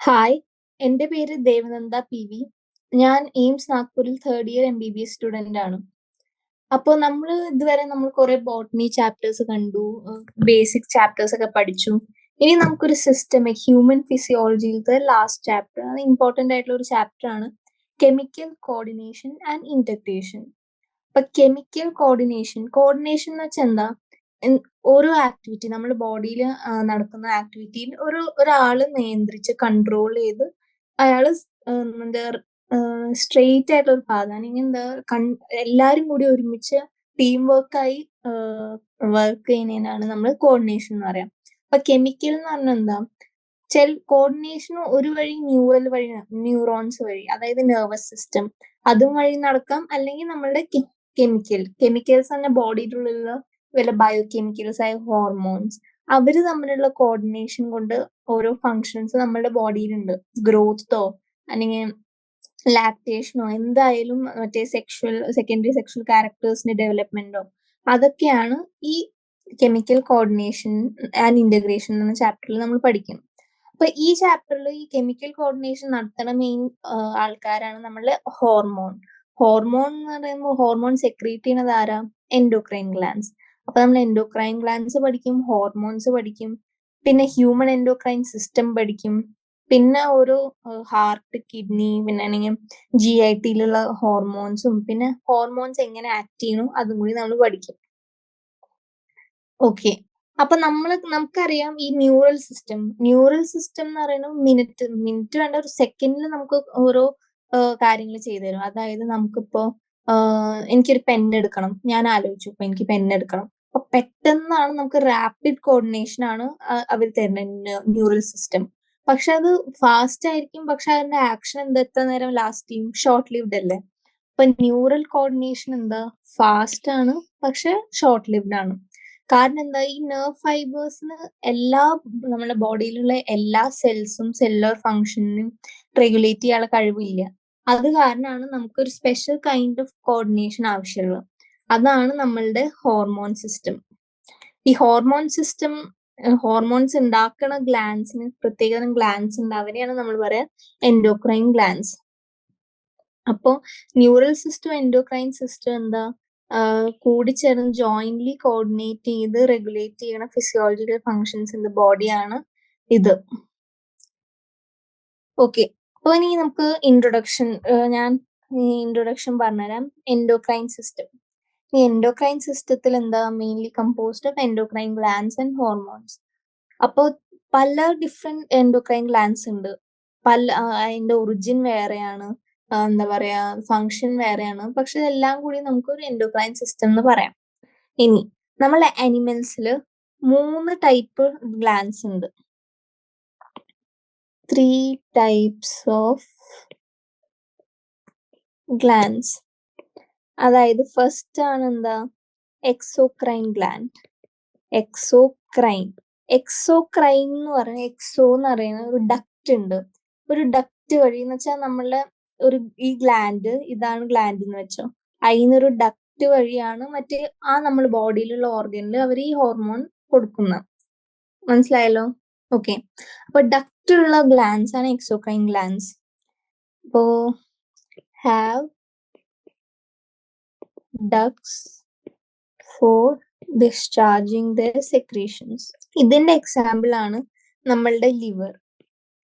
Hi, എൻ്റെ പേര് Devananda PV. ഞാൻ എയിംസ് നാഗ്പൂരിൽ തേർഡ് ഇയർ MBBS സ്റ്റുഡന്റ് ആണ്. അപ്പോൾ ഇതുവരെ നമ്മൾ കുറെ ബോട്ടണി ചാപ്റ്റേഴ്സ് കണ്ടു, ബേസിക് ചാപ്റ്റേഴ്സ് ഒക്കെ പഠിച്ചു. ഇനി നമുക്കൊരു ഹ്യൂമൻ ഫിസിയോളജിയിലത്തെ ലാസ്റ്റ് ചാപ്റ്റർ, അത് ഇമ്പോർട്ടന്റ് ആയിട്ടുള്ള ഒരു ചാപ്റ്റർ ആണ്, കെമിക്കൽ കോർഡിനേഷൻ ആൻഡ് ഇന്റഗ്രേഷൻ. അപ്പൊ കെമിക്കൽ കോർഡിനേഷൻ എന്ന് വെച്ചാൽ എന്താ? ഓരോ ആക്ടിവിറ്റി നമ്മുടെ ബോഡിയിൽ നടക്കുന്ന ആക്ടിവിറ്റിയിൽ ഒരാള് നിയന്ത്രിച്ച് കൺട്രോൾ ചെയ്ത് അയാള് എന്താ സ്ട്രെയിറ്റ് ആയിട്ടുള്ള ഒരു പാത, അല്ലെങ്കിൽ എന്താ എല്ലാരും കൂടി ഒരുമിച്ച് ടീം വർക്കായി വർക്ക് ചെയ്യുന്നതിനാണ് നമ്മൾ കോർഡിനേഷൻ എന്ന് പറയാം. അപ്പൊ കെമിക്കൽ എന്ന് പറഞ്ഞാൽ എന്താ? കോർഡിനേഷൻ ഒരു വഴി ന്യൂറോൺസ് വഴി, അതായത് നെർവസ് സിസ്റ്റം അതും വഴി നടക്കാം, അല്ലെങ്കിൽ നമ്മളുടെ കെമിക്കൽസ് തന്നെ ബോഡിയിലുള്ള വല്ല ബയോ കെമിക്കൽസ് ആയ ഹോർമോൺസ്, അവര് തമ്മിലുള്ള കോർഡിനേഷൻ കൊണ്ട് ഓരോ ഫങ്ഷൻസ് നമ്മുടെ ബോഡിയിലുണ്ട്. ഗ്രോത്തോ അല്ലെങ്കിൽ ലാക്ടേഷനോ എന്തായാലും മറ്റേ സെക്കൻഡറി സെക്ഷൽ ക്യാരക്ടേഴ്സിന്റെ ഡെവലപ്മെന്റോ, അതൊക്കെയാണ് ഈ കെമിക്കൽ കോർഡിനേഷൻ ആൻഡ് ഇന്റഗ്രേഷൻ എന്ന ചാപ്റ്ററിൽ നമ്മൾ പഠിക്കും. അപ്പൊ ഈ ചാപ്റ്ററിൽ ഈ കെമിക്കൽ കോർഡിനേഷൻ നടത്തുന്ന മെയിൻ ആൾക്കാരാണ് നമ്മളുടെ ഹോർമോൺ എന്ന് പറയുമ്പോൾ ഹോർമോൺ സെക്രീറ്റ് ചെയ്യുന്നത് ആരാ? Endocrine glance. അപ്പൊ നമ്മൾ എൻഡോക്രൈൻ ഗ്ലാൻസ് പഠിക്കും, ഹോർമോൺസ് പഠിക്കും, പിന്നെ ഹ്യൂമൻ എൻഡോക്രൈൻ സിസ്റ്റം പഠിക്കും, പിന്നെ ഓരോ ഹാർട്ട്, കിഡ്നി, പിന്നെ അല്ലെങ്കിൽ GITയിലുള്ള ഹോർമോൺസും, പിന്നെ ഹോർമോൺസ് എങ്ങനെ ആക്ട് ചെയ്യുന്നു അതും കൂടി നമ്മൾ പഠിക്കും. ഓക്കെ, അപ്പൊ നമുക്കറിയാം ഈ ന്യൂറൽ സിസ്റ്റം എന്ന് പറയുന്നത് മിനിറ്റ് വേണ്ട, ഒരു സെക്കൻഡിൽ നമുക്ക് ഓരോ കാര്യങ്ങൾ ചെയ്തു തരും. അതായത് നമുക്കിപ്പോ എനിക്കൊരു പെൻ എടുക്കണം, ഞാൻ ആലോചിച്ചു ഇപ്പൊ എനിക്ക് പെൻ എടുക്കണം, അപ്പൊ പെട്ടെന്നാണ് നമുക്ക് റാപ്പിഡ് കോർഡിനേഷൻ ആണ് അവർ തരുന്നത് ന്യൂറൽ സിസ്റ്റം. പക്ഷെ അത് ഫാസ്റ്റ് ആയിരിക്കും, പക്ഷെ അതിന്റെ ആക്ഷൻ എത്ര നേരം ലാസ്റ്റ് ചെയ്യും? ഷോർട്ട് ലിവ്ഡ് അല്ലേ. അപ്പൊ ന്യൂറൽ കോർഡിനേഷൻ എന്താ? ഫാസ്റ്റ് ആണ്, പക്ഷെ ഷോർട്ട് ലിവ്ഡ് ആണ്. കാരണം എന്താ? ഈ നെർവ് ഫൈബേഴ്സിന് നമ്മുടെ ബോഡിയിലുള്ള എല്ലാ സെൽസും സെല്ലുലർ ഫങ്ഷനും റെഗുലേറ്റ് ചെയ്യാനുള്ള കഴിവില്ല. അത് കാരണമാണ് നമുക്കൊരു സ്പെഷ്യൽ കൈൻഡ് ഓഫ് കോർഡിനേഷൻ ആവശ്യമുള്ളത്. അതാണ് നമ്മളുടെ ഹോർമോൺ സിസ്റ്റം. ഈ ഹോർമോൺസ് ഉണ്ടാക്കുന്ന ഗ്ലാൻസിന് പ്രത്യേകതരം ഗ്ലാൻസ് ഉണ്ട്, അവരെയാണ് നമ്മൾ പറയാ എൻഡോക്രൈൻ ഗ്ലാൻസ്. അപ്പോ ന്യൂറൽ സിസ്റ്റം എൻഡോക്രൈൻ സിസ്റ്റം എന്താ? കൂടിച്ചേർന്ന് ജോയിന്റ്ലി കോർഡിനേറ്റ് ചെയ്ത് റെഗുലേറ്റ് ചെയ്യണ ഫിസിയോളജിക്കൽ ഫങ്ഷൻസ് ഇൻ ദ ബോഡിയാണ് ഇത്. ഓക്കെ, അപ്പൊ ഇനി നമുക്ക് ഞാൻ ഇൻട്രൊഡക്ഷൻ പറഞ്ഞുതരാം. Endocrine system. ഈ എൻഡോക്രൈൻ സിസ്റ്റത്തിൽ എന്താ? Mainly composed of endocrine glance and hormones. അപ്പോൾ പല ഡിഫറെന്റ് എൻഡോക്രൈൻ ഗ്ലാൻസ് ഉണ്ട്. അതിന്റെ ഒറിജിൻ വേറെയാണ്, എന്താ പറയാ, ഫങ്ഷൻ വേറെയാണ്, പക്ഷെ ഇതെല്ലാം കൂടി നമുക്ക് ഒരു എൻഡോക്രൈൻ സിസ്റ്റം എന്ന് പറയാം. ഇനി നമ്മളെ അനിമൽസിൽ 3 ടൈപ്പ് ഗ്ലാൻസ് ഉണ്ട്. 3 ടൈപ്സ് ഓഫ് ഗ്ലാൻസ്. അതായത് ഫസ്റ്റ് ആണ് എന്താ? Exocrine gland. എക്സോക്രൈൻ എന്ന് പറയുന്നത്, എക്സോ എന്ന് പറയുന്ന ഒരു ഡക്റ്റ് ഉണ്ട്. ഒരു ഡക്റ്റ് വഴി എന്ന് വെച്ചാൽ നമ്മളെ ഈ ഗ്ലാൻഡ്, ഇതാണ് ഗ്ലാൻഡ് എന്ന് വെച്ചോ, അതിനൊരു ഡക്റ്റ് വഴിയാണ് നമ്മൾ ബോഡിയിലുള്ള ഓർഗനിൽ അവർ ഈ ഹോർമോൺ കൊടുക്കുന്നത്. മനസ്സിലായല്ലോ? ഓക്കെ, അപ്പൊ ഡക്റ്റ് ഉള്ള ഗ്ലാൻസ് ആണ് എക്സോക്രൈൻ ഗ്ലാൻസ്. അപ്പോ have ducts for discharging their secretions. ഇതിന്റെ എക്സാമ്പിൾ ആണ് നമ്മളുടെ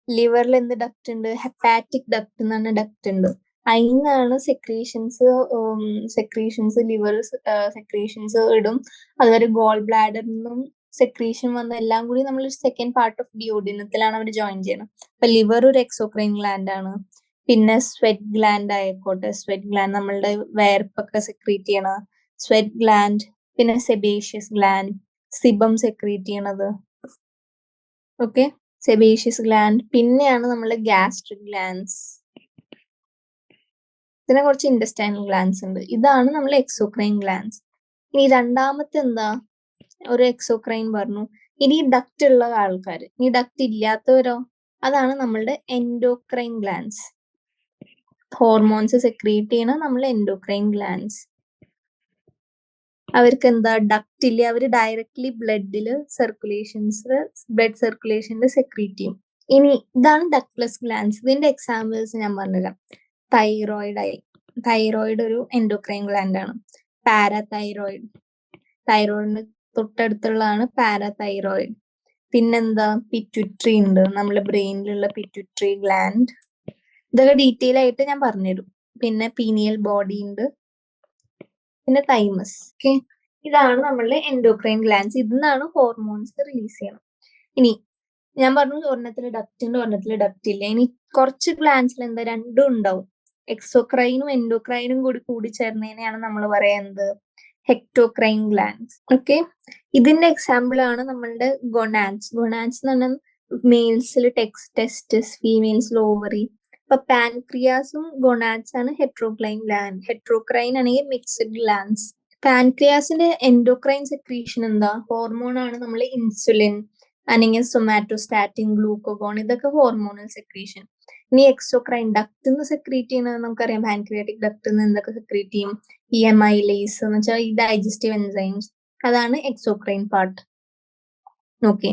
ലിവറിൽ എന്ത് ഡക്റ്റ് ഉണ്ട്? ഹെപ്പാറ്റിക് ഡക്റ്റ് എന്ന് പറഞ്ഞ ഡക്റ്റ് ഉണ്ട്. അതിനാണ് സെക്രീഷൻസ് ലിവർ സെക്രീഷൻസ് ഇടും. അതുവരെ ഗോൾ ബ്ലാഡറിൽ നിന്നും സെക്രീഷൻ വന്ന എല്ലാം കൂടി നമ്മൾ സെക്കൻഡ് പാർട്ട് ഓഫ് ഡിയോഡിനത്തിലാണ് അവർ ജോയിൻ ചെയ്യണം. അപ്പൊ ലിവർ ഒരു എക്സോക്രൈൻ ഗ്ലാൻഡ് ആണ്. പിന്നെ സ്വെറ്റ് ഗ്ലാൻഡ് ആയിക്കോട്ടെ, സ്വെറ്റ് ഗ്ലാൻഡ് നമ്മളുടെ വേർപ്പൊക്കെ സെക്രീറ്റ് ചെയ്യണ സ്വെറ്റ് ഗ്ലാൻഡ്. പിന്നെ സെബേഷ്യസ് ഗ്ലാൻഡ്, സിബം സെക്രീറ്റ് ചെയ്യണത്. Okay, sebaceous gland. പിന്നെയാണ് നമ്മള് ഗ്യാസ്ട്രിക് ഗ്ലാൻഡ്സ്. ഇതിനെ കുറച്ച് ഇൻഡസ്റ്റൈനൽ ഗ്ലാൻഡ്സ് ഉണ്ട്. ഇതാണ് നമ്മൾ എക്സോക്രൈൻ ഗ്ലാൻഡ്സ്. ഇനി രണ്ടാമത്തെ എന്താ? ഒരു എക്സോക്രൈൻ പറഞ്ഞു. ഇനി ഡക്റ്റ് ഉള്ള ആൾക്കാർ. ഇനി ഡക്റ്റ് ഇല്ലാത്തവരോ? അതാണ് നമ്മളുടെ എൻഡോക്രൈൻ ഗ്ലാൻഡ്സ്. ഹോർമോൺസ് സെക്രീറ്റ് ചെയ്യണ നമ്മൾ എൻഡോക്രൈൻ ഗ്ലാൻഡ്സ്. അവർക്ക് എന്താ? ഡക്റ്റ് ഇല്ല, അവർ ഡയറക്ട്ലി ബ്ലഡ് സർക്കുലേഷനിൽ സെക്രീറ്റ് ചെയ്യും. ഇനി ഇതാണ് ഡക്ട്ലെസ് ഗ്ലാൻസ്. ഇതിന്റെ എക്സാമ്പിൾസ് ഞാൻ പറഞ്ഞുതരാം. തൈറോയിഡ് ഒരു എൻഡോക്രൈൻ ഗ്ലാൻഡ് ആണ്. പാരാതൈറോയിഡ്, തൈറോയിഡിന് തൊട്ടടുത്തുള്ളതാണ് പാരാതൈറോയിഡ്. പിന്നെന്താ, പിറ്റ്യൂട്ടറി ഉണ്ട്, നമ്മുടെ ബ്രെയിനിലുള്ള പിറ്റ്യൂട്ടറി ഗ്ലാൻഡ്. ഇതൊക്കെ ഡീറ്റെയിൽ ആയിട്ട് ഞാൻ പറഞ്ഞുതരും. പിന്നെ പീനിയൽ ബോഡി ഉണ്ട്, പിന്നെ തൈമസ്. ഓക്കെ, ഇതാണ് നമ്മളുടെ എൻഡോക്രൈൻ ഗ്ലാൻഡ്സ്. ഇതിന്നാണ് ഹോർമോൺസ് റിലീസ് ചെയ്യണം. ഇനി ഞാൻ പറഞ്ഞു ഒരെണ്ണത്തില് ഡക്റ്റ് ഉണ്ട്, ഒരെണ്ണത്തില് ഡക്റ്റ് ഇല്ല. ഇനി കുറച്ച് ഗ്ലാൻഡ്സിൽ എന്താ രണ്ടും ഉണ്ടാവും. എക്സോക്രൈനും എൻഡോക്രൈനും കൂടി ചേർന്നതിനെയാണ് നമ്മൾ പറയുന്നത് ഹെക്ടോക്രൈൻ ഗ്ലാൻഡ്സ്. ഓക്കെ, ഇതിന്റെ എക്സാമ്പിൾ ആണ് നമ്മളുടെ ഗൊണാഡ്സ്. ഗൊണാഡ്സ് എന്ന് പറഞ്ഞാൽ മെയിൽസിൽ ടെസ്റ്റിസ്, ഫീമെയിൽസിൽ ഓവറി. അപ്പൊ പാൻക്രിയാസും ഗൊണാഡ്സ് ആണ് ഹെട്രോക്രൈൻ ഗ്ലാൻഡ്. ഹെട്രോക്രൈൻ ആണെങ്കിൽ മിക്സ്ഡ് ഗ്ലാൻഡ്സ്. പാൻക്രിയാസിന്റെ എൻഡോക്രൈൻ സെക്രീഷൻ എന്താ, ഹോർമോൺ ആണ്. നമ്മൾ ഇൻസുലിൻ അല്ലെങ്കിൽ സൊമാറ്റോസ്റ്റാറ്റിൻ, ഗ്ലൂക്കോഗോൺ, ഇതൊക്കെ ഹോർമോണൽ സെക്രീഷൻ. ഇനി എക്സോക്രൈൻ ഡക്ട് നിന്ന് സെക്രീറ്റ് ചെയ്യുന്നത് നമുക്കറിയാം. പാൻക്രിയാറ്റിക് ഡക്ട് നിന്ന് എന്തൊക്കെ സെക്രീറ്റ് ചെയ്യും, EMIലേസ് എന്ന് വെച്ചാൽ ഈ ഡൈജസ്റ്റീവ് എൻസൈംസ്, അതാണ് എക്സോക്രൈൻ പാർട്ട്. ഓക്കെ,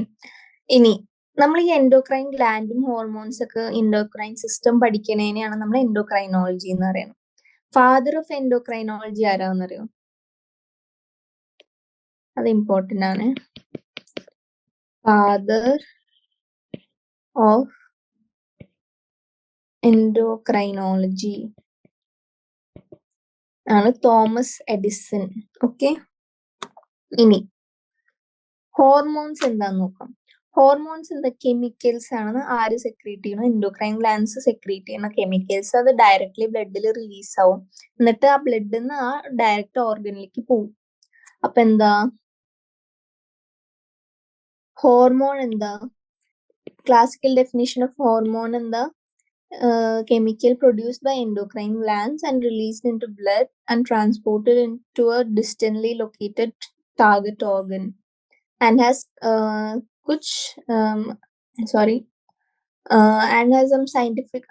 ഇനി നമ്മൾ ഈ എൻഡോക്രൈൻ ഗ്ലാൻഡും ഹോർമോൺസ് ഒക്കെ എൻഡോക്രൈൻ സിസ്റ്റം പഠിക്കണേനെയാണ് നമ്മൾ എൻഡോക്രൈനോളജി എന്ന് പറയുന്നത്. ഫാദർ ഓഫ് എൻഡോക്രൈനോളജി ആരാന്നറിയോ? അത് ഇമ്പോർട്ടന്റ് ആണ്. ഫാദർ ഓഫ് എൻഡോക്രൈനോളജി ആണ് തോമസ് എഡിസൺ. ഓക്കെ, ഇനി ഹോർമോൺസ് എന്താന്ന് നോക്കാം. ഹോർമോൺസ് എന്താ, കെമിക്കൽസ് ആണെന്ന്. ആര് സെക്രീറ്റ് ചെയ്യണം, എൻഡോക്രൈൻ ഗ്ലാൻഡ്സ് സെക്രീറ്റ് ചെയ്യുന്ന കെമിക്കൽസ്. അത് ഡയറക്ട്ലി ബ്ലഡിൽ റിലീസ് ആവും. എന്നിട്ട് ആ ബ്ലഡിൽ നിന്ന് ആ ഡയറക്റ്റ് ഓർഗനിലേക്ക് പോകും. അപ്പൊ എന്താ ഹോർമോൺ? എന്താ ക്ലാസിക്കൽ ഡെഫിനിഷൻ ഓഫ് ഹോർമോൺ? എന്താ, chemical produced by endocrine glands and released into blood and transported into a distantly located target organ and has and has some scientific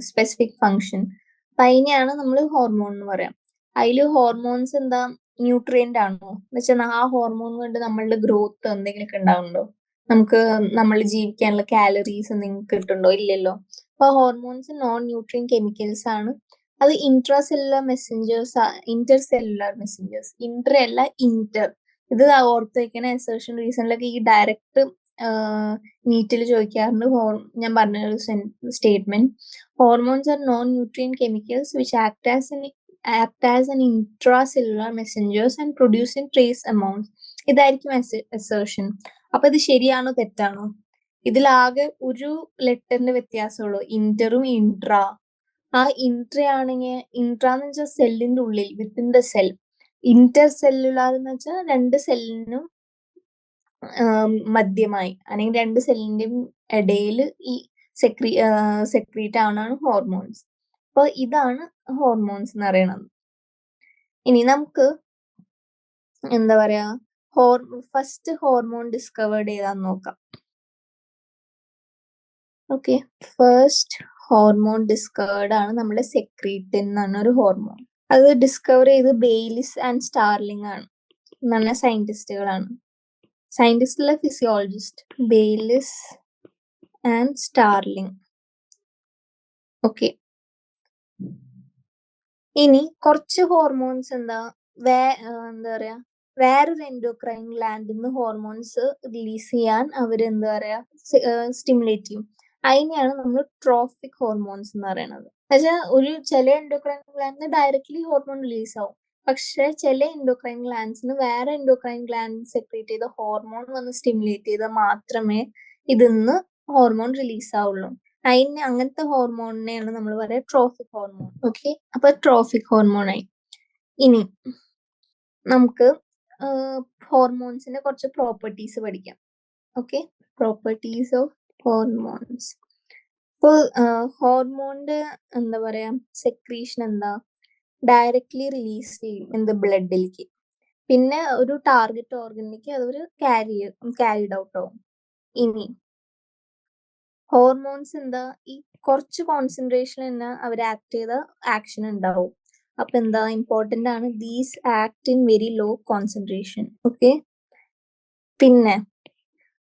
specific function. അപ്പൊ അതിനെയാണ് നമ്മൾ hormone എന്ന് പറയാം. അതില് hormones എന്താ, nutrient ആണോ എന്ന് വെച്ചാൽ ആ ഹോർമോൺ കൊണ്ട് നമ്മളുടെ ഗ്രോത്ത് എന്തെങ്കിലുമൊക്കെ ഉണ്ടാവുന്നുണ്ടോ, നമുക്ക് നമ്മൾ ജീവിക്കാനുള്ള കാലറീസ് എന്തെങ്കിലും കിട്ടുന്നുണ്ടോ? ഇല്ലല്ലോ. അപ്പൊ ഹോർമോൺസ് നോൺ ന്യൂട്രിയൻ കെമിക്കൽസ് ആണ്. അത് intracellular messengers, intercellular messengers. Inter അല്ല, ഇന്റർ. ഇത് ഓർത്ത് വെക്കണ. അസേർഷൻ റീസണിലൊക്കെ ഈ ഡയറക്റ്റ് നീറ്റിൽ ചോദിക്കാറുണ്ട്. ഞാൻ പറഞ്ഞ ഒരു statement, hormones R non nutrient chemicals which act as an intracellular messengers and produce in trace amounts. ഇതായിരിക്കും അസേർഷൻ. അപ്പൊ ഇത് ശരിയാണോ തെറ്റാണോ? ഇതിലാകെ ഒരു ലെറ്ററിന്റെ വ്യത്യാസമുള്ളൂ, ഇന്ററും ഇൻട്രാ. ആ ഇൻട്ര ആണെങ്കിൽ, ഇൻട്രാന്ന് വെച്ചാൽ സെല്ലിന്റെ ഉള്ളിൽ, within the cell. Inter cellular എന്ന് വെച്ചാൽ രണ്ട് സെല്ലിനും മധ്യമായി, അല്ലെങ്കിൽ രണ്ട് സെല്ലിന്റെയും ഇടയിൽ ഈ സെക്രീറ്റ് ആവുന്നതാണ് ഹോർമോൺസ്. അപ്പൊ ഇതാണ് ഹോർമോൺസ് എന്ന് പറയുന്നത്. ഇനി നമുക്ക് എന്താ പറയാ, ഫസ്റ്റ് ഹോർമോൺ ഡിസ്കവേർഡ് ചെയ്താന്ന് നോക്കാം. ഓക്കെ, ഫസ്റ്റ് ഹോർമോൺ ഡിസ്കവേർഡ് ആണ് നമ്മുടെ സെക്രീറ്റിൻ എന്ന് പറഞ്ഞ ഒരു ഹോർമോൺ. അത് ഡിസ്കവർ ചെയ്ത് ബെയ്ലിസ് ആൻഡ് സ്റ്റാർലിംഗ് ആണ് എന്ന് പറഞ്ഞ സയന്റിസ്റ്റുകളാണ്. സയന്റിസ്റ്റിലെ ഫിസിയോളജിസ്റ്റ് ബെയ്ലിസ് ആൻഡ് സ്റ്റാർലിംഗ്. ഓക്കെ, ഇനി കുറച്ച് ഹോർമോൺസ് എന്താ പറയാ, വേറൊരു എൻഡോക്രൈൻ ഗ്ലാൻഡിൽ നിന്ന് ഹോർമോൺസ് റിലീസ് ചെയ്യാൻ അവരെന്താ പറയാ, സ്റ്റിമുലേറ്റ് ചെയ്യും. അതിനെയാണ് നമ്മൾ ട്രോഫിക് ഹോർമോൺസ് എന്ന് പറയുന്നത്. എന്നുവെച്ചാൽ ചില എൻഡോക്രൈൻ ഗ്ലാൻഡിന് ഡയറക്ട്ലി ഹോർമോൺ റിലീസ് ആവും. പക്ഷെ ചില എൻഡോക്രൈൻ ഗ്ലാൻഡ്സിന് വേറെ എൻഡോക്രൈൻ ഗ്ലാൻഡ് സെക്രീറ്റ് ചെയ്ത ഹോർമോൺ വന്ന് സ്റ്റിമുലേറ്റ് ചെയ്താൽ മാത്രമേ ഇതിന്ന് ഹോർമോൺ റിലീസ് ആവുള്ളൂ. അങ്ങനത്തെ ഹോർമോണിനെയാണ് നമ്മൾ പറയുക ട്രോഫിക് ഹോർമോൺ. ഓക്കെ, അപ്പൊ ട്രോഫിക് ഹോർമോണായി. ഇനി നമുക്ക് ഹോർമോൺസിന്റെ കുറച്ച് പ്രോപ്പർട്ടീസ് പഠിക്കാം. Okay, properties of hormones. ഇപ്പോൾ ഹോർമോണിന്റെ എന്താ പറയാ, സെക്രീഷൻ എന്താ, ഡയറക്ട്ലി റിലീസ് ചെയ്യും എന്ത്, ബ്ലഡിലേക്ക്. പിന്നെ ഒരു ടാർഗറ്റ് ഓർഗനിലേക്ക് അതൊരു ക്യാരിഡ് ഔട്ട് ആവും. ഇനി ഹോർമോൺസ് എന്താ, ഈ കുറച്ച് കോൺസെൻട്രേഷൻ തന്നെ അവർ ആക്ട് ചെയ്ത ആക്ഷൻ ഉണ്ടാവും. അപ്പൊ എന്താ ഇമ്പോർട്ടന്റ് ആണ്, these act in very low concentration. Okay, പിന്നെ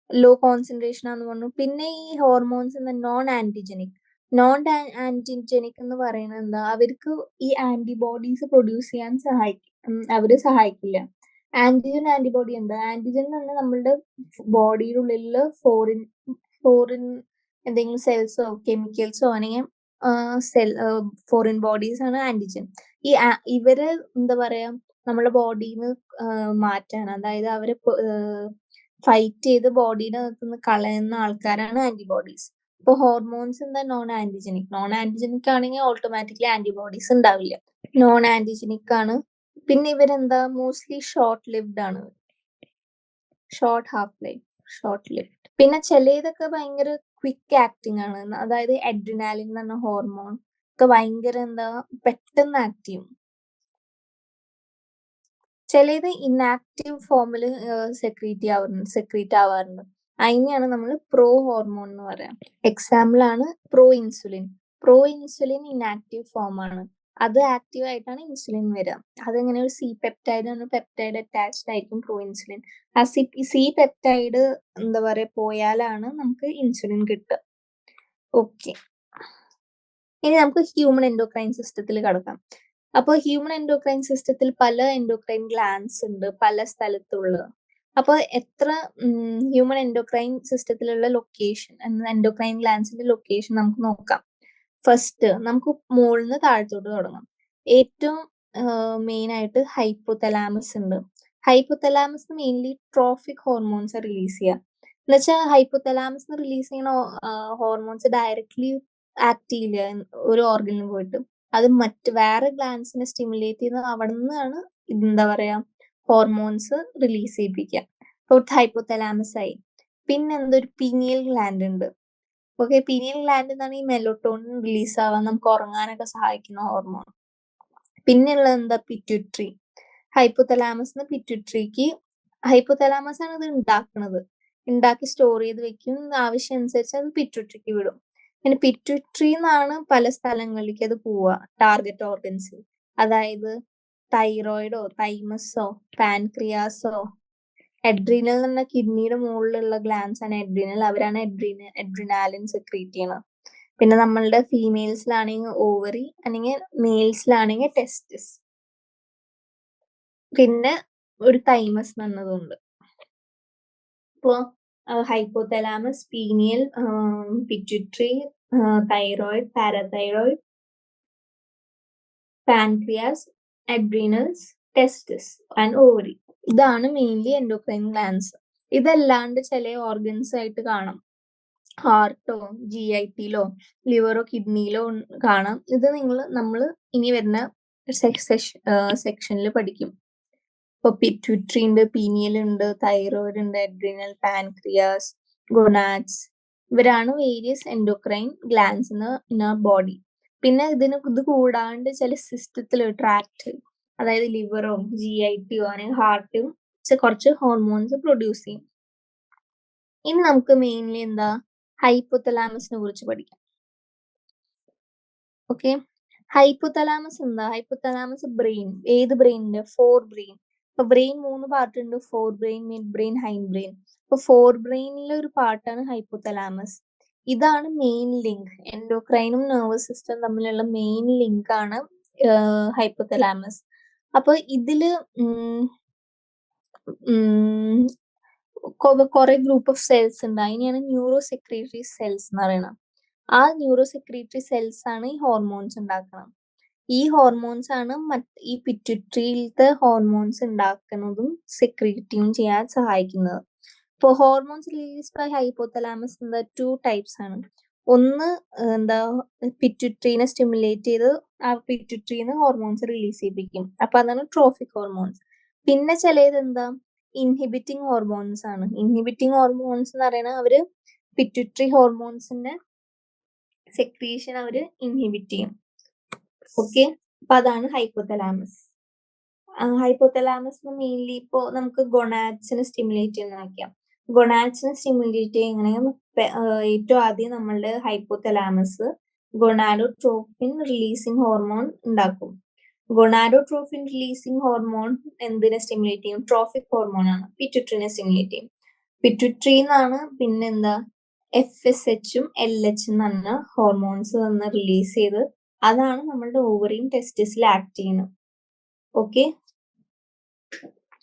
ലോ കോൺസെൻട്രേഷൻ ആണെന്ന് പറഞ്ഞു. പിന്നെ ഈ ഹോർമോൺസ് നോൺ ആന്റിജനിക് എന്ന് പറയുന്നത് എന്താ, അവർക്ക് ഈ ആന്റിബോഡീസ് പ്രൊഡ്യൂസ് ചെയ്യാൻ അവര് സഹായിക്കില്ല. ആന്റിബോഡി എന്താ, ആന്റിജൻ എന്ന് പറഞ്ഞാൽ നമ്മളുടെ ബോഡിയുടെ ഉള്ളിൽ ഫോറിൻ എന്തെങ്കിലും സെൽസോ കെമിക്കൽസോ അല്ലെങ്കിൽ ഫോറിൻ ബോഡീസ് ആണ് ആന്റിജൻ. ഇവര് എന്താ പറയാ നമ്മുടെ ബോഡിയിൽ നിന്ന് മാറ്റാൻ, അതായത് അവരെ ഫൈറ്റ് ചെയ്ത് ബോഡിയുടെ അകത്തുനിന്ന് കളയുന്ന ആൾക്കാരാണ് ആന്റിബോഡീസ്. ഇപ്പൊ ഹോർമോൺസ് എന്താ നോൺ ആന്റിജനിക് ആണെങ്കിൽ ഓട്ടോമാറ്റിക്കലി ആന്റിബോഡീസ് ഉണ്ടാവില്ല. നോൺ ആന്റിജനിക് ആണ്. പിന്നെ ഇവരെന്താ മോസ്റ്റ്ലി ഷോർട്ട് ലിവ്ഡ് ആണ്, ഷോർട്ട് ലിവ്ഡ്. പിന്നെ ചിലതൊക്കെ ഭയങ്കര ക്വിക്ക് ആക്ടിങ് ആണ്, അതായത് അഡ്രിനാലിൻ എന്ന് പറഞ്ഞ ഹോർമോൺ ഒക്കെ ഭയങ്കര എന്താ പെട്ടെന്ന് ആക്ട് ചെയ്യും. ചിലത് ഇൻആക്റ്റീവ് ഫോമിൽ സെക്രീറ്റ് ആവാറുണ്ട്. അതിനെയാണ് നമ്മൾ പ്രോ ഹോർമോൺ എന്ന് പറയാം. എക്സാമ്പിൾ ആണ് പ്രോ ഇൻസുലിൻ ഇൻആക്റ്റീവ് ഫോം ആണ്. അത് ആക്റ്റീവ് ആയിട്ടാണ് ഇൻസുലിൻ വരിക. അതെങ്ങനെ ഒരു സി പെപ്റ്റൈഡ് അറ്റാച്ച്ഡ് ആയിരിക്കും പ്രോ ഇൻസുലിൻ. ആ സി പെപ്റ്റൈഡ് എന്താ പറയാ പോയാലാണ് നമുക്ക് ഇൻസുലിൻ കിട്ടുക. ഓക്കെ, ഇനി നമുക്ക് ഹ്യൂമൻ എൻഡോക്രൈൻ സിസ്റ്റത്തിൽ കടക്കാം. അപ്പോൾ ഹ്യൂമൻ എൻഡോക്രൈൻ സിസ്റ്റത്തിൽ പല എൻഡോക്രൈൻ ഗ്ലാൻഡ്സ് ഉണ്ട് പല സ്ഥലത്തുള്ളത്. അപ്പോൾ എത്ര ഹ്യൂമൻ എൻഡോക്രൈൻ സിസ്റ്റത്തിലുള്ള ലൊക്കേഷൻ, എൻഡോക്രൈൻ ഗ്ലാൻഡ്സിന്റെ ലൊക്കേഷൻ നമുക്ക് നോക്കാം. ഫസ്റ്റ് നമുക്ക് മുകളിൽ നിന്ന് താഴത്തോട്ട് തുടങ്ങാം. ഏറ്റവും മെയിൻ ആയിട്ട് ഹൈപ്പോതലാമസ് ഉണ്ട്. Hypothalamus mainly trophic hormones release ചെയ്യുക. എന്നുവെച്ചാൽ ഹൈപ്പോതലാമസ് റിലീസ് ചെയ്യുന്ന ഹോർമോൺസ് ഡയറക്ട്ലി ആക്ട് ചെയ്യില്ല ഒരു ഓർഗനിൽ പോയിട്ട്. അത് വേറെ ഗ്ലാൻഡ്സിനെ സ്റ്റിമുലേറ്റ് ചെയ്യുന്നത് അവിടെ നിന്നാണ് എന്താ പറയാ ഹോർമോൺസ് റിലീസ് ചെയ്യിപ്പിക്കുക. ഇപ്പോൾ ഹൈപ്പോതലാമസ് ആയി. പിന്നെ എന്തൊരു പീനിയൽ ഗ്ലാൻഡ് ഉണ്ട്. ഓക്കെ, പീനിയൽ ഗ്ലാൻഡ് എന്നാണ് ഈ മെലറ്റോണിൻ റിലീസ് ആവാൻ നമുക്ക് ഉറങ്ങാനൊക്കെ സഹായിക്കുന്ന ഹോർമോൺ. പിന്നെയുള്ളത് എന്താ പിറ്റ്യൂട്ടറി. ഹൈപ്പോതലാമസ് പിറ്റ്യൂട്ടറിക്ക്, ഹൈപ്പോതലാമസ് ആണ് ഇത് ഉണ്ടാക്കി സ്റ്റോർ ചെയ്ത് വെക്കും. ആവശ്യം അനുസരിച്ച് അത് പിറ്റ്യൂട്ടറിക്ക് വിടും. പിന്നെ പിറ്റ്യൂട്ടറി എന്നാണ് പല സ്ഥലങ്ങളിലേക്ക് അത് പോവുക, ടാർഗറ്റ് ഓർഗൻസ്. അതായത് തൈറോയിഡോ തൈമസോ പാൻക്രിയാസോ. അഡ്രീനൽ എന്ന കിഡ്നിയുടെ മുകളിലുള്ള ഗ്ലാൻസ് ആണ് അഡ്രീനൽ. അവരാണ് അഡ്രിനാലിൻ സെക്രീറ്റ് ചെയ്യണത്. പിന്നെ നമ്മളുടെ ഫീമെയിൽസിലാണെങ്കിൽ ഓവറി, അല്ലെങ്കിൽ മെയിൽസിലാണെങ്കിൽ ടെസ്റ്റിസ്. പിന്നെ ഒരു തൈമസ് എന്നതുണ്ട്. ഇപ്പോൾ hypothalamus, pineal, pituitary, thyroid, parathyroid, pancreas, adrenals, testis and ovary. ഇതാണ് മെയിൻലി എൻഡോക്രൈൻ ഗ്ലാൻഡ്സ്. ഇതല്ലാണ്ട് ചില ഓർഗൻസ് ആയിട്ട് കാണാം. ഹാർട്ടോ, GIT-ലോ ലിവറോ കിഡ്നിയിലോ കാണാം. ഇത് നമ്മൾ ഇനി വരുന്ന സെക്ഷനിൽ പഠിക്കും. ഇപ്പൊ പിറ്റ്യൂട്ടറി ഉണ്ട്, പീനിയൽ ഉണ്ട്, തൈറോയിഡ് ഉണ്ട്, അഡ്രീനൽ, പാൻക്രിയാസ്, ഗൊനാഡ്സ്. ഇവരാണ് various endocrine glands in our body. പിന്നെ ഇത് കൂടാണ്ട് ചില സിസ്റ്റത്തിൽ ട്രാക്ട്, അതായത് ലിവറോ GIT-യോ അല്ലെങ്കിൽ ഹാർട്ടും കുറച്ച് ഹോർമോൺസ് പ്രൊഡ്യൂസ് ചെയ്യും. ഇനി നമുക്ക് മെയിൻലി എന്താ ഹൈപ്പോതലാമസിനെ കുറിച്ച് പഠിക്കാം. ഓക്കെ, ഹൈപ്പോതലാമസ് എന്താ? Hypothalamus brain. ഏത് ബ്രെയിനിന്റെ? Forebrain. ഇപ്പൊ ബ്രെയിൻ 3 പാർട്ട് ഉണ്ട്, forebrain, midbrain, hindbrain. ഇപ്പൊ ഫോർ ബ്രെയിനിലെ ഒരു പാർട്ടാണ് ഹൈപ്പോതലാമസ്. ഇതാണ് മെയിൻ ലിങ്ക്, എൻഡോക്രൈനും നെർവസ് സിസ്റ്റം തമ്മിലുള്ള മെയിൻ ലിങ്ക് ആണ് ഹൈപ്പോതലാമസ്. അപ്പൊ ഇതില് കുറെ ഗ്രൂപ്പ് ഓഫ് സെൽസ് ഉണ്ട്. അതിനെയാണ് ന്യൂറോ സെക്രീറ്ററി സെൽസ് എന്ന് പറയുന്നത്. ആ ന്യൂറോ സെക്രീറ്ററി സെൽസ് ആണ് ഈ ഹോർമോൺസ് ഉണ്ടാക്കുന്നത്. ഈ ഹോർമോൺസ് ആണ് ഈ പിറ്റ്യൂട്ടറിയിലത്തെ ഹോർമോൺസ് ഉണ്ടാക്കുന്നതും സെക്രീറ്റിയും ചെയ്യാൻ സഹായിക്കുന്നത്. ഇപ്പോൾ ഹോർമോൺസ് റിലീസ് ബൈ ഹൈപ്പോതലാമസ് എന്താ 2 ടൈപ്സ് ആണ്. ഒന്ന് എന്താ പിറ്റ്യൂട്ടറിനെ സ്റ്റിമുലേറ്റ് ചെയ്ത് ആ പിറ്റ്യൂട്ടറിന്ന് ഹോർമോൺസ് റിലീസ് ചെയ്യിപ്പിക്കും. അപ്പൊ അതാണ് ട്രോഫിക് ഹോർമോൺസ്. പിന്നെ ചിലത് എന്താ ഇൻഹിബിറ്റിംഗ് ഹോർമോൺസ് ആണ്. ഇൻഹിബിറ്റിംഗ് ഹോർമോൺസ് എന്ന് പറയുന്നത് അവര് പിറ്റ്യൂട്ടറി ഹോർമോൺസിന്റെ സെക്രീഷൻ അവര് ഇൻഹിബിറ്റ് ചെയ്യും. ഓക്കെ, അപ്പൊ അതാണ് ഹൈപ്പോതലാമസ്. ഹൈപ്പോതലാമസ് മെയിൻലി ഇപ്പോ നമുക്ക് ഗൊണാഡ്സിനെ സ്റ്റിമുലേറ്റ് ചെയ്യുന്ന നോക്കാം. ഗൊണാഡ്സിനെ സ്റ്റിമുലേറ്റ് ചെയ്യുകയാണെങ്കിൽ ഏറ്റവും ആദ്യം നമ്മളുടെ ഹൈപ്പോതലാമസ് ഗൊണാഡോട്രോഫിൻ റിലീസിങ് ഹോർമോൺ ഉണ്ടാക്കും. ഗൊണാഡോട്രോഫിൻ റിലീസിങ് ഹോർമോൺ എന്തിനെ സ്റ്റിമുലേറ്റ് ചെയ്യും? ട്രോഫിക് ഹോർമോൺ ആണ്, പിറ്റ്യൂട്ടറിനെ സ്റ്റിമുലേറ്റ് ചെയ്യും. പിറ്റ്യൂട്ടറി എന്നാണ് പിന്നെന്താ FSHും LH എന്ന് പറഞ്ഞ ഹോർമോൺസ് വന്ന് റിലീസ് ചെയ്ത് അതാണ് നമ്മളുടെ ഓവറിയും ടെസ്റ്റിസിൽ ആക്ട് ചെയ്യുന്നത്. ഓക്കെ,